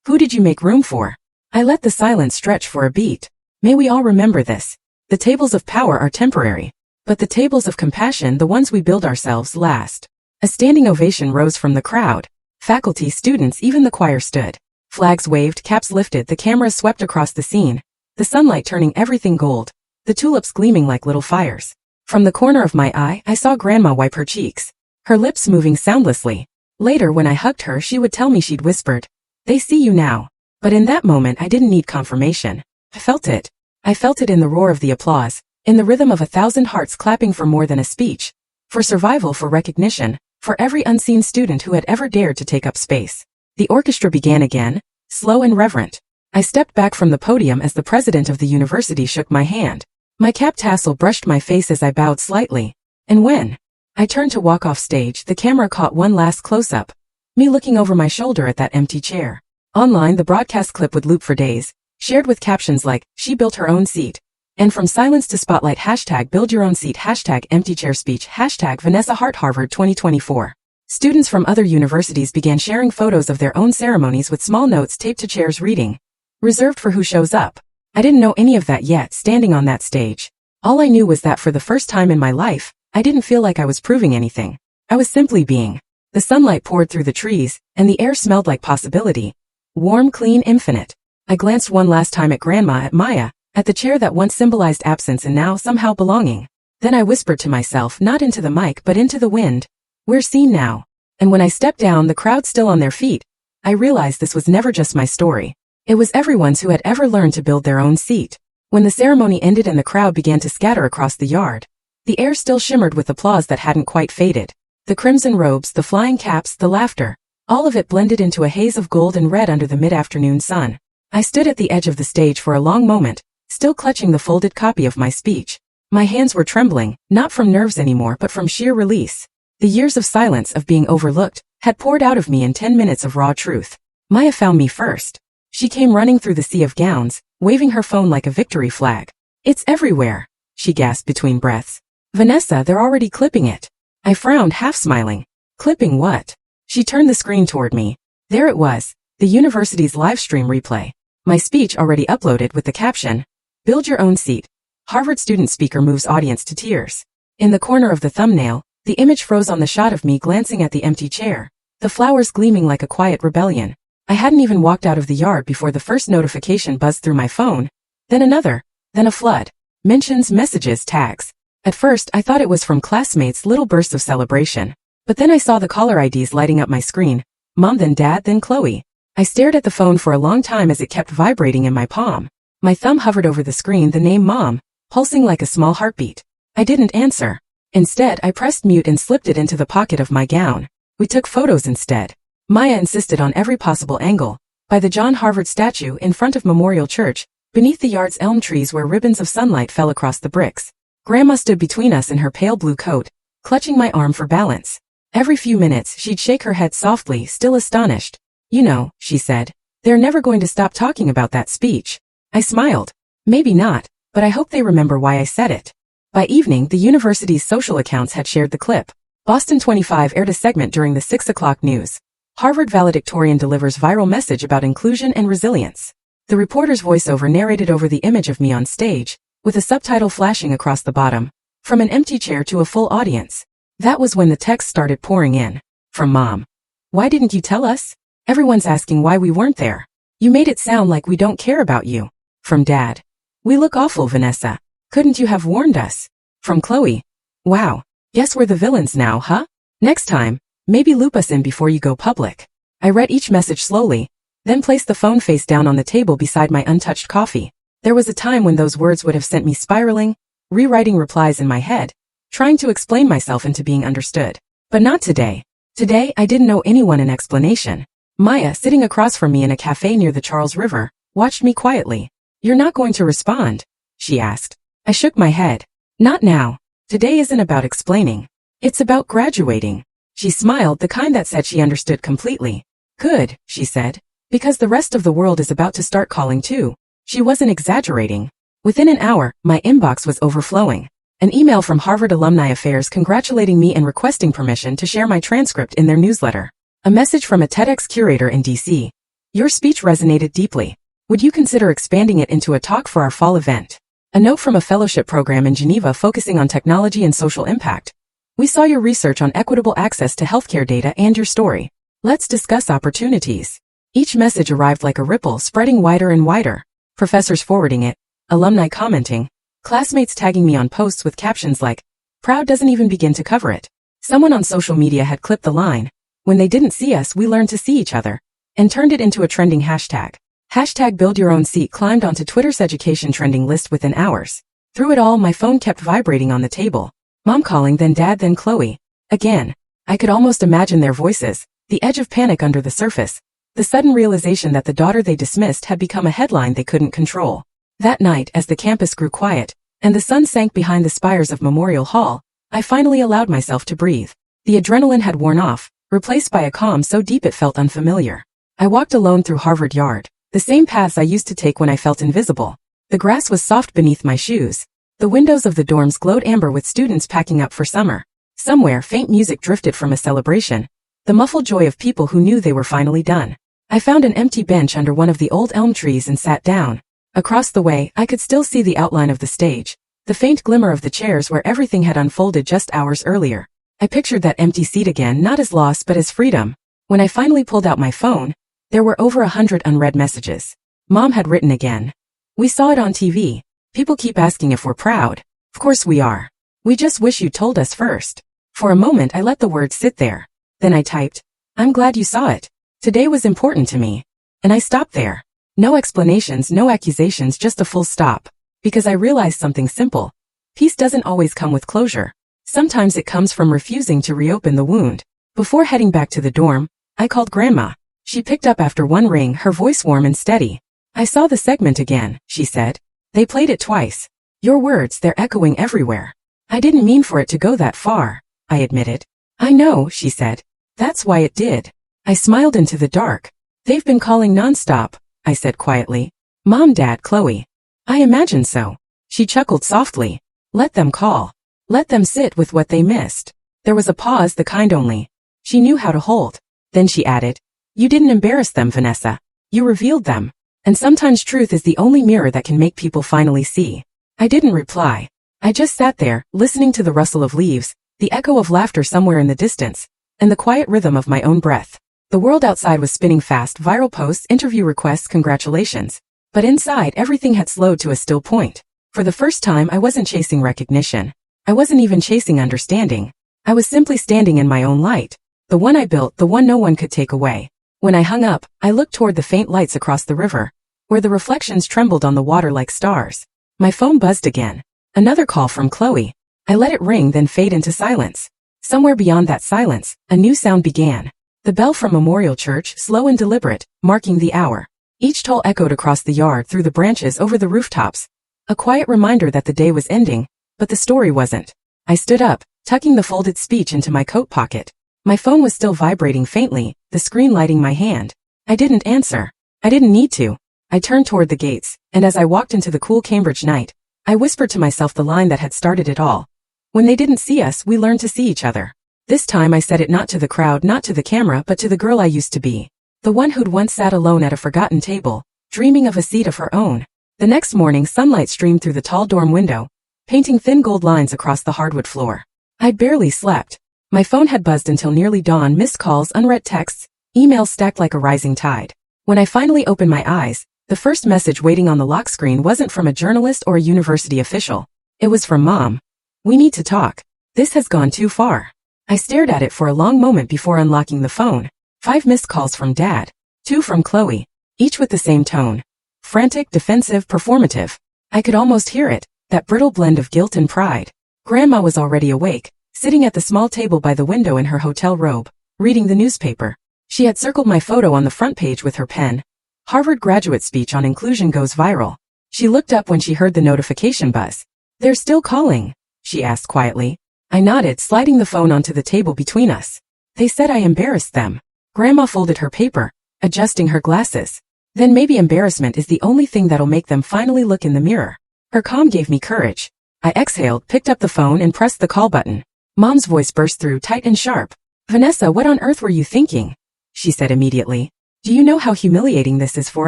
who did you make room for? I let the silence stretch for a beat. May we all remember this. The tables of power are temporary, but the tables of compassion, the ones we build ourselves, last. A standing ovation rose from the crowd. Faculty, students, even the choir stood. Flags waved, caps lifted, the cameras swept across the scene, the sunlight turning everything gold, the tulips gleaming like little fires. From the corner of my eye, I saw Grandma wipe her cheeks, her lips moving soundlessly. Later, when I hugged her, she would tell me she'd whispered, "They see you now." But in that moment, I didn't need confirmation. I felt it. I felt it in the roar of the applause, in the rhythm of 1,000 hearts clapping for more than a speech, for survival, for recognition, for every unseen student who had ever dared to take up space. The orchestra began again, slow and reverent. I stepped back from the podium as the president of the university shook my hand. My cap tassel brushed my face as I bowed slightly. And when I turned to walk off stage, the camera caught one last close-up, me looking over my shoulder at that empty chair. Online, the broadcast clip would loop for days, shared with captions like, "She built her own seat." And from silence to spotlight, hashtag build your own seat, hashtag empty chair speech, hashtag Vanessa Hart Harvard 2024. Students from other universities began sharing photos of their own ceremonies with small notes taped to chairs reading, "Reserved for who shows up." I didn't know any of that yet, standing on that stage. All I knew was that for the first time in my life, I didn't feel like I was proving anything. I was simply being. The sunlight poured through the trees, and the air smelled like possibility. Warm, clean, infinite. I glanced one last time at Grandma, at Maya, at the chair that once symbolized absence and now somehow belonging. Then I whispered to myself, not into the mic but into the wind, "We're seen now." And when I stepped down, the crowd still on their feet, I realized this was never just my story. It was everyone's who had ever learned to build their own seat. When the ceremony ended and the crowd began to scatter across the yard, the air still shimmered with applause that hadn't quite faded. The crimson robes, the flying caps, the laughter, all of it blended into a haze of gold and red under the mid-afternoon sun. I stood at the edge of the stage for a long moment, still clutching the folded copy of my speech. My hands were trembling, not from nerves anymore but from sheer release. The years of silence, of being overlooked, had poured out of me in 10 minutes of raw truth. Maya found me first. She came running through the sea of gowns, waving her phone like a victory flag. "It's everywhere," she gasped between breaths. Vanessa, they're already clipping it. I frowned, half smiling. Clipping what? She turned the screen toward me. There it was, the university's live stream replay. My speech already uploaded with the caption, "Build your own seat. Harvard student speaker moves audience to tears." In the corner of the thumbnail, the image froze on the shot of me glancing at the empty chair, the flowers gleaming like a quiet rebellion. I hadn't even walked out of the yard before the first notification buzzed through my phone, then another, then a flood. Mentions, messages, tags. At first, I thought it was from classmates' little bursts of celebration. But then I saw the caller IDs lighting up my screen. Mom, then Dad, then Chloe. I stared at the phone for a long time as it kept vibrating in my palm. My thumb hovered over the screen, the name Mom, pulsing like a small heartbeat. I didn't answer. Instead, I pressed mute and slipped it into the pocket of my gown. We took photos instead. Maya insisted on every possible angle. By the John Harvard statue in front of Memorial Church, beneath the yard's elm trees where ribbons of sunlight fell across the bricks. Grandma stood between us in her pale blue coat, clutching my arm for balance. Every few minutes, she'd shake her head softly, still astonished. "You know," she said, "they're never going to stop talking about that speech." I smiled. Maybe not, but I hope they remember why I said it. By evening, the university's social accounts had shared the clip. Boston 25 aired a segment during the 6 o'clock news. Harvard valedictorian delivers viral message about inclusion and resilience. The reporter's voiceover narrated over the image of me on stage, with a subtitle flashing across the bottom, "From an empty chair to a full audience." That was when the text started pouring in. From Mom. "Why didn't you tell us? Everyone's asking why we weren't there. You made it sound like we don't care about you." From Dad. "We look awful, Vanessa. Couldn't you have warned us?" From Chloe. "Wow. Guess we're the villains now, huh? Next time, maybe loop us in before you go public." I read each message slowly, then placed the phone face down on the table beside my untouched coffee. There was a time when those words would have sent me spiraling, rewriting replies in my head, trying to explain myself into being understood. But not today. Today, I didn't owe anyone an explanation. Maya, sitting across from me in a cafe near the Charles River, watched me quietly. "You're not going to respond?" she asked. I shook my head. "Not now. Today isn't about explaining. It's about graduating." She smiled, the kind that said she understood completely. "Good," she said, "because the rest of the world is about to start calling too." She wasn't exaggerating. Within an hour, my inbox was overflowing. An email from Harvard Alumni Affairs congratulating me and requesting permission to share my transcript in their newsletter. A message from a TEDx curator in DC. "Your speech resonated deeply. Would you consider expanding it into a talk for our fall event?" A note from a fellowship program in Geneva focusing on technology and social impact. "We saw your research on equitable access to healthcare data and your story. Let's discuss opportunities." Each message arrived like a ripple, spreading wider and wider. Professors forwarding it, alumni commenting, classmates tagging me on posts with captions like, "Proud doesn't even begin to cover it." Someone on social media had clipped the line, "When they didn't see us, we learned to see each other," and turned it into a trending hashtag. Hashtag Build Your Own Seat climbed onto Twitter's education trending list within hours. Through it all, my phone kept vibrating on the table. Mom calling, then Dad, then Chloe. Again. I could almost imagine their voices, the edge of panic under the surface, the sudden realization that the daughter they dismissed had become a headline they couldn't control. That night, as the campus grew quiet, and the sun sank behind the spires of Memorial Hall, I finally allowed myself to breathe. The adrenaline had worn off, replaced by a calm so deep it felt unfamiliar. I walked alone through Harvard Yard, the same paths I used to take when I felt invisible. The grass was soft beneath my shoes. The windows of the dorms glowed amber with students packing up for summer. Somewhere, faint music drifted from a celebration, the muffled joy of people who knew they were finally done. I found an empty bench under one of the old elm trees and sat down. Across the way, I could still see the outline of the stage, the faint glimmer of the chairs where everything had unfolded just hours earlier. I pictured that empty seat again, not as loss but as freedom. When I finally pulled out my phone, there were over 100 unread messages. Mom had written again. "We saw it on TV. People keep asking if we're proud. Of course we are. We just wish you told us first." For a moment I let the words sit there. Then I typed, "I'm glad you saw it. Today was important to me." And I stopped there. No explanations, no accusations, just a full stop. Because I realized something simple. Peace doesn't always come with closure. Sometimes it comes from refusing to reopen the wound. Before heading back to the dorm, I called Grandma. She picked up after one ring, her voice warm and steady. "I saw the segment again," she said. "They played it twice. Your words, they're echoing everywhere." "I didn't mean for it to go that far," I admitted. "I know," she said. "That's why it did." I smiled into the dark. "They've been calling nonstop," I said quietly. "Mom, Dad, Chloe." "I imagine so." She chuckled softly. "Let them call. Let them sit with what they missed. There was a pause, the kind only she knew how to hold. Then she added, "You didn't embarrass them, Vanessa. You revealed them. And sometimes truth is the only mirror that can make people finally see." I didn't reply. I just sat there, listening to the rustle of leaves, the echo of laughter somewhere in the distance, and the quiet rhythm of my own breath. The world outside was spinning fast, viral posts, interview requests, congratulations. But inside, everything had slowed to a still point. For the first time, I wasn't chasing recognition. I wasn't even chasing understanding. I was simply standing in my own light. The one I built, the one no one could take away. When I hung up, I looked toward the faint lights across the river, where the reflections trembled on the water like stars. My phone buzzed again. Another call from Chloe. I let it ring, then fade into silence. Somewhere beyond that silence, a new sound began. The bell from Memorial Church, slow and deliberate, marking the hour. Each toll echoed across the yard, through the branches, over the rooftops. A quiet reminder that the day was ending, but the story wasn't. I stood up, tucking the folded speech into my coat pocket. My phone was still vibrating faintly, the screen lighting my hand. I didn't answer. I didn't need to. I turned toward the gates, and as I walked into the cool Cambridge night, I whispered to myself the line that had started it all. When they didn't see us, we learned to see each other. This time I said it not to the crowd, not to the camera, but to the girl I used to be. The one who'd once sat alone at a forgotten table, dreaming of a seat of her own. The next morning, sunlight streamed through the tall dorm window, painting thin gold lines across the hardwood floor. I'd barely slept. My phone had buzzed until nearly dawn, missed calls, unread texts, emails stacked like a rising tide. When I finally opened my eyes, the first message waiting on the lock screen wasn't from a journalist or a university official. It was from Mom. "We need to talk. This has gone too far." I stared at it for a long moment before unlocking the phone. 5 missed calls from Dad. 2 from Chloe. Each with the same tone. Frantic, defensive, performative. I could almost hear it, that brittle blend of guilt and pride. Grandma was already awake, sitting at the small table by the window in her hotel robe, reading the newspaper. She had circled my photo on the front page with her pen. Harvard graduate speech on inclusion goes viral. She looked up when she heard the notification buzz. "They're still calling?" she asked quietly. I nodded, sliding the phone onto the table between us. "They said I embarrassed them." Grandma folded her paper, adjusting her glasses. "Then maybe embarrassment is the only thing that'll make them finally look in the mirror." Her calm gave me courage. I exhaled, picked up the phone, and pressed the call button. Mom's voice burst through, tight and sharp. "Vanessa, what on earth were you thinking?" she said immediately. "Do you know how humiliating this is for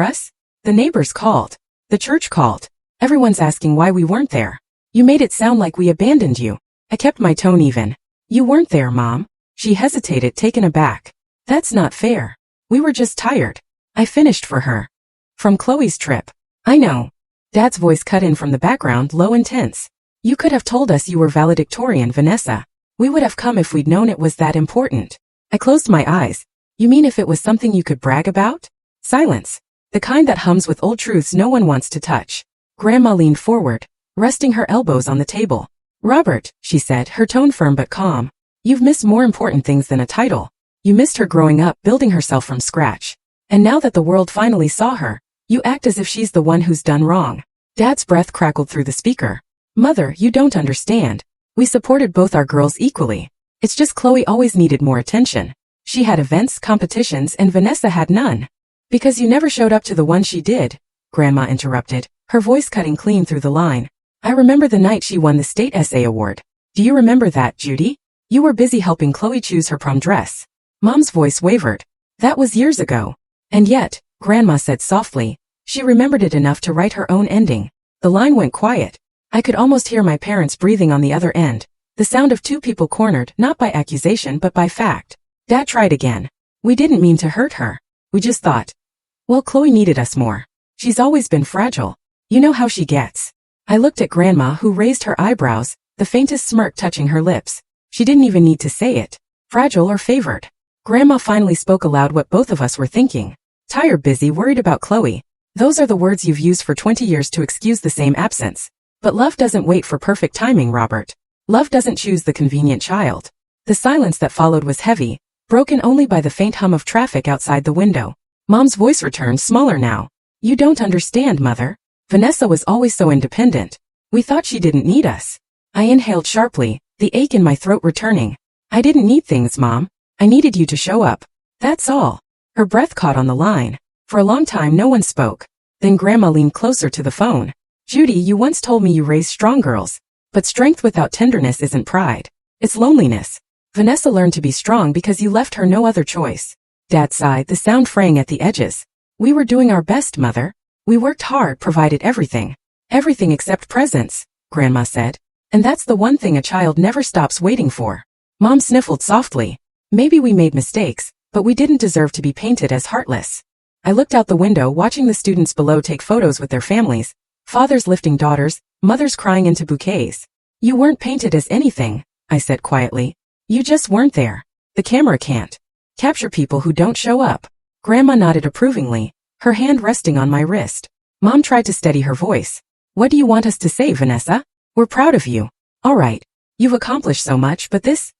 us? The neighbors called. The church called. Everyone's asking why we weren't there. You made it sound like we abandoned you." I kept my tone even. "You weren't there, Mom." She hesitated, taken aback. "That's not fair. We were just tired." I finished for her. "From Chloe's trip." "I know." Dad's voice cut in from the background, low and tense. "You could have told us you were valedictorian, Vanessa. We would have come if we'd known it was that important." I closed my eyes. "You mean if it was something you could brag about?" Silence. The kind that hums with old truths no one wants to touch. Grandma leaned forward, resting her elbows on the table. "Robert," she said, her tone firm but calm. "You've missed more important things than a title. You missed her growing up, building herself from scratch. And now that the world finally saw her, you act as if she's the one who's done wrong." Dad's breath crackled through the speaker. "Mother, you don't understand. We supported both our girls equally. It's just Chloe always needed more attention. She had events, competitions, and Vanessa had none." "Because you never showed up to the one she did," Grandma interrupted, her voice cutting clean through the line. "I remember the night she won the state essay award. Do you remember that, Judy? You were busy helping Chloe choose her prom dress." Mom's voice wavered. "That was years ago." "And yet," Grandma said softly, "she remembered it enough to write her own ending." The line went quiet. I could almost hear my parents breathing on the other end, the sound of 2 people cornered, not by accusation but by fact. Dad tried again. "We didn't mean to hurt her. We just thought, well, Chloe needed us more. She's always been fragile. You know how she gets." I looked at Grandma, who raised her eyebrows, the faintest smirk touching her lips. She didn't even need to say it. Fragile or favored. Grandma finally spoke aloud what both of us were thinking. "Tired, busy, worried about Chloe. Those are the words you've used for 20 years to excuse the same absence. But love doesn't wait for perfect timing, Robert. Love doesn't choose the convenient child." The silence that followed was heavy, broken only by the faint hum of traffic outside the window. Mom's voice returned, smaller now. "You don't understand, Mother. Vanessa was always so independent. We thought she didn't need us." I inhaled sharply, the ache in my throat returning. "I didn't need things, Mom. I needed you to show up. That's all." Her breath caught on the line. For a long time no one spoke. Then Grandma leaned closer to the phone. "Judy, you once told me you raised strong girls. But strength without tenderness isn't pride. It's loneliness. Vanessa learned to be strong because you left her no other choice. Dad sighed, the sound fraying at the edges. We were doing our best, Mother. We worked hard, provided everything. Everything except presents, Grandma said. And that's the one thing a child never stops waiting for. Mom sniffled softly. Maybe we made mistakes, but we didn't deserve to be painted as heartless. I looked out the window, watching the students below take photos with their families, fathers lifting daughters, mothers crying into bouquets. You weren't painted as anything, I said quietly. You just weren't there. The camera can't capture people who don't show up. Grandma nodded approvingly, her hand resting on my wrist. Mom tried to steady her voice. What do you want us to say, Vanessa? We're proud of you. All right. You've accomplished so much, but this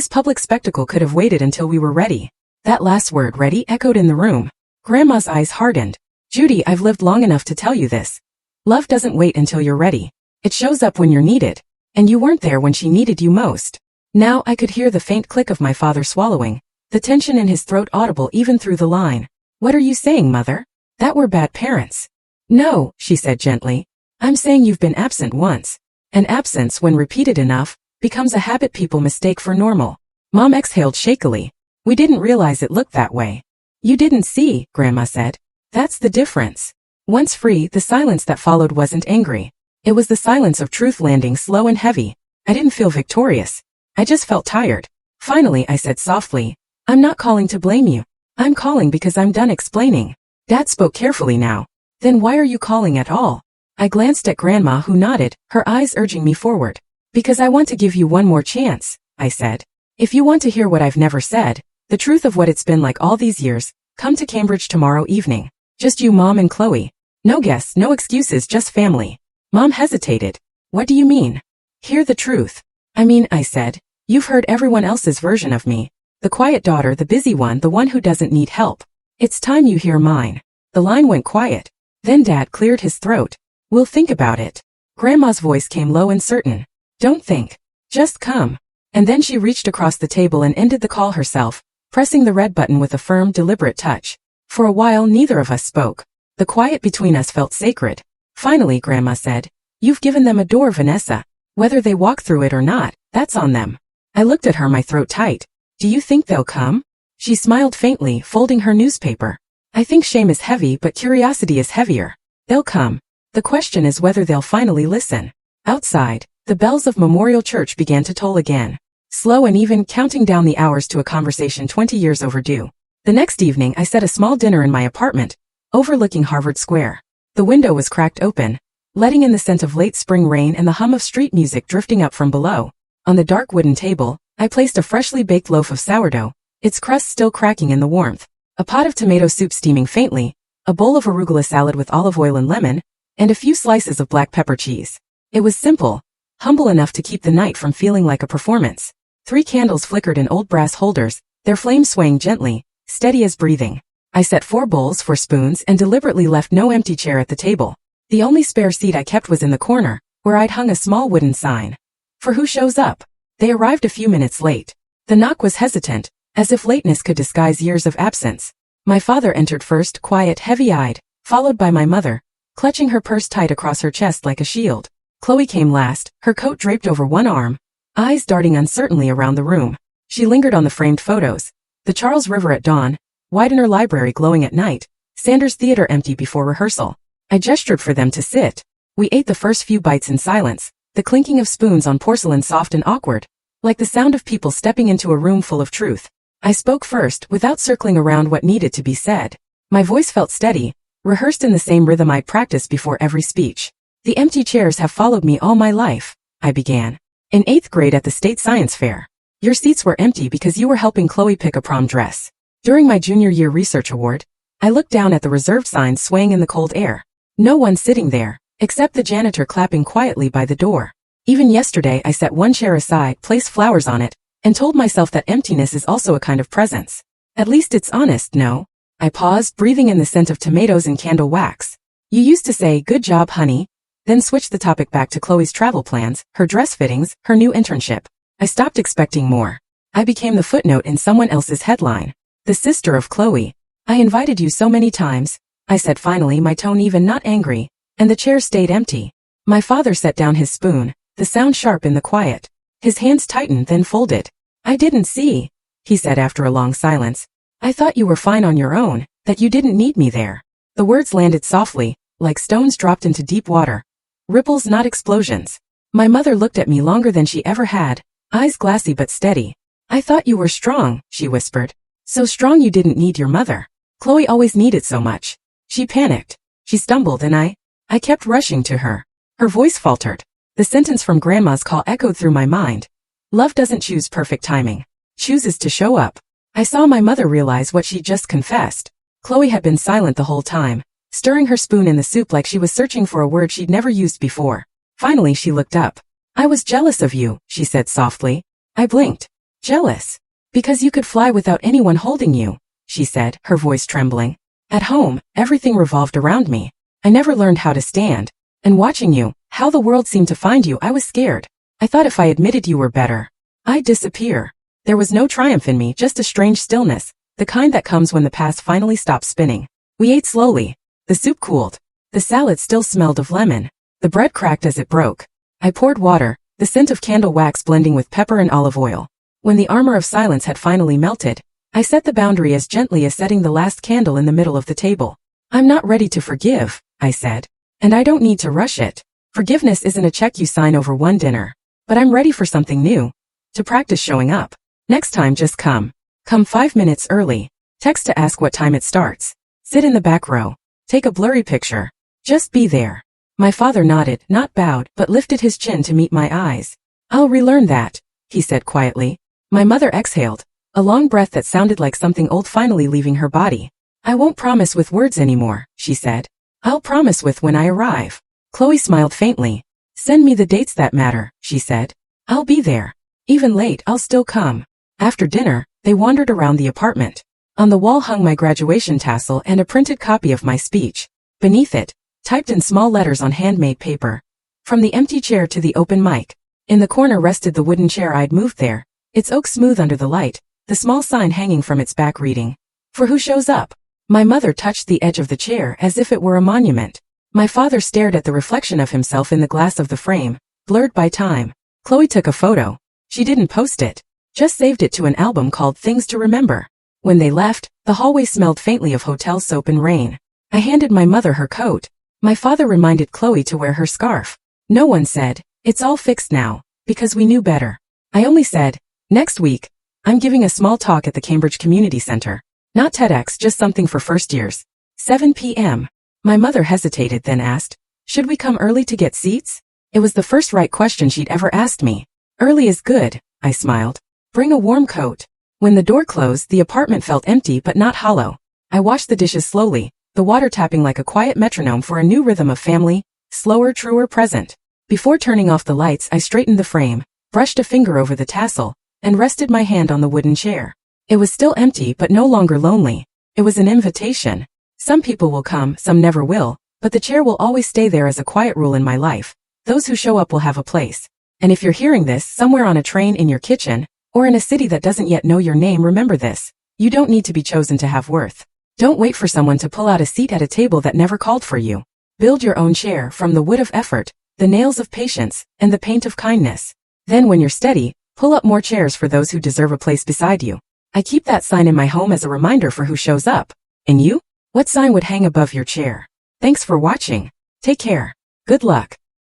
public spectacle could have waited until we were ready. That last word, ready, echoed in the room. Grandma's eyes hardened. Judy, I've lived long enough to tell you this. Love doesn't wait until you're ready. It shows up when you're needed. And you weren't there when she needed you most. Now I could hear the faint click of my father swallowing, the tension in his throat audible even through the line. What are you saying, Mother? That we're bad parents? No, she said gently. I'm saying you've been absent once. And absence, when repeated enough, becomes a habit people mistake for normal. Mom exhaled shakily. We didn't realize it looked that way. You didn't see, Grandma said. That's the difference. Once free, the silence that followed wasn't angry. It was the silence of truth landing slow and heavy. I didn't feel victorious. I just felt tired. Finally, I said softly, I'm not calling to blame you. I'm calling because I'm done explaining. Dad spoke carefully now. Then why are you calling at all? I glanced at Grandma, who nodded, her eyes urging me forward. Because I want to give you one more chance, I said. If you want to hear what I've never said, the truth of what it's been like all these years, come to Cambridge tomorrow evening. Just you, Mom, and Chloe. No guests, no excuses, just family. Mom hesitated. What do you mean? Hear the truth. I mean, I said, you've heard everyone else's version of me. The quiet daughter, the busy one, the one who doesn't need help. It's time you hear mine. The line went quiet. Then Dad cleared his throat. We'll think about it. Grandma's voice came low and certain. Don't think. Just come. And then she reached across the table and ended the call herself, pressing the red button with a firm, deliberate touch. For a while, neither of us spoke. The quiet between us felt sacred. Finally, Grandma said, You've given them a door, Vanessa. Whether they walk through it or not, that's on them. I looked at her, my throat tight. Do you think they'll come? She smiled faintly, folding her newspaper. I think shame is heavy, but curiosity is heavier. They'll come. The question is whether they'll finally listen. Outside, the bells of Memorial Church began to toll again. Slow and even, counting down the hours to a conversation 20 years overdue. The next evening, I set a small dinner in my apartment, overlooking Harvard Square. The window was cracked open, letting in the scent of late spring rain and the hum of street music drifting up from below. On the dark wooden table, I placed a freshly baked loaf of sourdough, its crust still cracking in the warmth, a pot of tomato soup steaming faintly, a bowl of arugula salad with olive oil and lemon, and a few slices of black pepper cheese. It was simple, humble enough to keep the night from feeling like a performance. 3 candles flickered in old brass holders, their flames swaying gently, steady as breathing. I set 4 bowls for spoons and deliberately left no empty chair at the table. The only spare seat I kept was in the corner, where I'd hung a small wooden sign. For who shows up? They arrived a few minutes late. The knock was hesitant, as if lateness could disguise years of absence. My father entered first, quiet, heavy-eyed, followed by my mother, clutching her purse tight across her chest like a shield. Chloe came last, her coat draped over one arm, eyes darting uncertainly around the room. She lingered on the framed photos. The Charles River at dawn, Widener Library glowing at night, Sanders Theater empty before rehearsal. I gestured for them to sit. We ate the first few bites in silence, the clinking of spoons on porcelain soft and awkward, like the sound of people stepping into a room full of truth. I spoke first, without circling around what needed to be said. My voice felt steady, rehearsed in the same rhythm I'd practiced before every speech. The empty chairs have followed me all my life, I began. In 8th grade at the state science fair. Your seats were empty because you were helping Chloe pick a prom dress. During my junior year research award, I looked down at the reserved signs swaying in the cold air. No one sitting there, except the janitor clapping quietly by the door. Even yesterday I set one chair aside, placed flowers on it, and told myself that emptiness is also a kind of presence. At least it's honest, no? I paused, breathing in the scent of tomatoes and candle wax. You used to say, good job, honey, then switched the topic back to Chloe's travel plans, her dress fittings, her new internship. I stopped expecting more. I became the footnote in someone else's headline. The sister of Chloe. I invited you so many times, I said finally, my tone even not angry, and the chair stayed empty. My father set down his spoon, the sound sharp in the quiet. His hands tightened then folded. I didn't see, he said after a long silence. I thought you were fine on your own, that you didn't need me there. The words landed softly, like stones dropped into deep water. Ripples, not explosions. My mother looked at me longer than she ever had, eyes glassy but steady. I thought you were strong, she whispered. So strong you didn't need your mother. Chloe always needed so much. She panicked. She stumbled and I kept rushing to her. Her voice faltered. The sentence from Grandma's call echoed through my mind. Love doesn't choose perfect timing. Chooses to show up. I saw my mother realize what she just confessed. Chloe had been silent the whole time, stirring her spoon in the soup like she was searching for a word she'd never used before. Finally she looked up. I was jealous of you, she said softly. I blinked. Jealous? Because you could fly without anyone holding you, she said, her voice trembling. At home, everything revolved around me. I never learned how to stand. And watching you, how the world seemed to find you, I was scared. I thought if I admitted you were better, I'd disappear. There was no triumph in me, just a strange stillness, the kind that comes when the past finally stops spinning. We ate slowly. The soup cooled. The salad still smelled of lemon. The bread cracked as it broke. I poured water, the scent of candle wax blending with pepper and olive oil. When the armor of silence had finally melted, I set the boundary as gently as setting the last candle in the middle of the table. I'm not ready to forgive, I said. And I don't need to rush it. Forgiveness isn't a check you sign over one dinner. But I'm ready for something new. To practice showing up. Next time just come. Come 5 minutes early. Text to ask what time it starts. Sit in the back row. Take a blurry picture. Just be there. My father nodded, not bowed, but lifted his chin to meet my eyes. I'll relearn that, he said quietly. My mother exhaled, a long breath that sounded like something old finally leaving her body. I won't promise with words anymore, she said. I'll promise with when I arrive. Chloe smiled faintly. Send me the dates that matter, she said. I'll be there. Even late, I'll still come. After dinner, they wandered around the apartment. On the wall hung my graduation tassel and a printed copy of my speech. Beneath it, typed in small letters on handmade paper. From the empty chair to the open mic. In the corner rested the wooden chair I'd moved there, its oak smooth under the light, the small sign hanging from its back reading, "For who shows up?" My mother touched the edge of the chair as if it were a monument. My father stared at the reflection of himself in the glass of the frame, blurred by time. Chloe took a photo. She didn't post it, just saved it to an album called Things to Remember. When they left, the hallway smelled faintly of hotel soap and rain. I handed my mother her coat. My father reminded Chloe to wear her scarf. No one said, "It's all fixed now," because we knew better. I only said, "Next week, I'm giving a small talk at the Cambridge Community Center. Not TEDx, just something for first years. 7 p.m. My mother hesitated, then asked, "Should we come early to get seats?" It was the first right question she'd ever asked me. "Early is good," I smiled. "Bring a warm coat." When the door closed, the apartment felt empty but not hollow. I washed the dishes slowly, the water tapping like a quiet metronome for a new rhythm of family, slower, truer, present. Before turning off the lights, I straightened the frame, brushed a finger over the tassel, and rested my hand on the wooden chair. It was still empty but no longer lonely. It was an invitation. Some people will come, some never will, but the chair will always stay there as a quiet rule in my life. Those who show up will have a place. And if you're hearing this somewhere on a train, in your kitchen, or in a city that doesn't yet know your name, remember this. You don't need to be chosen to have worth. Don't wait for someone to pull out a seat at a table that never called for you. Build your own chair from the wood of effort, the nails of patience, and the paint of kindness. Then when you're steady, pull up more chairs for those who deserve a place beside you. I keep that sign in my home as a reminder for who shows up. And you? What sign would hang above your chair? Thanks for watching. Take care. Good luck.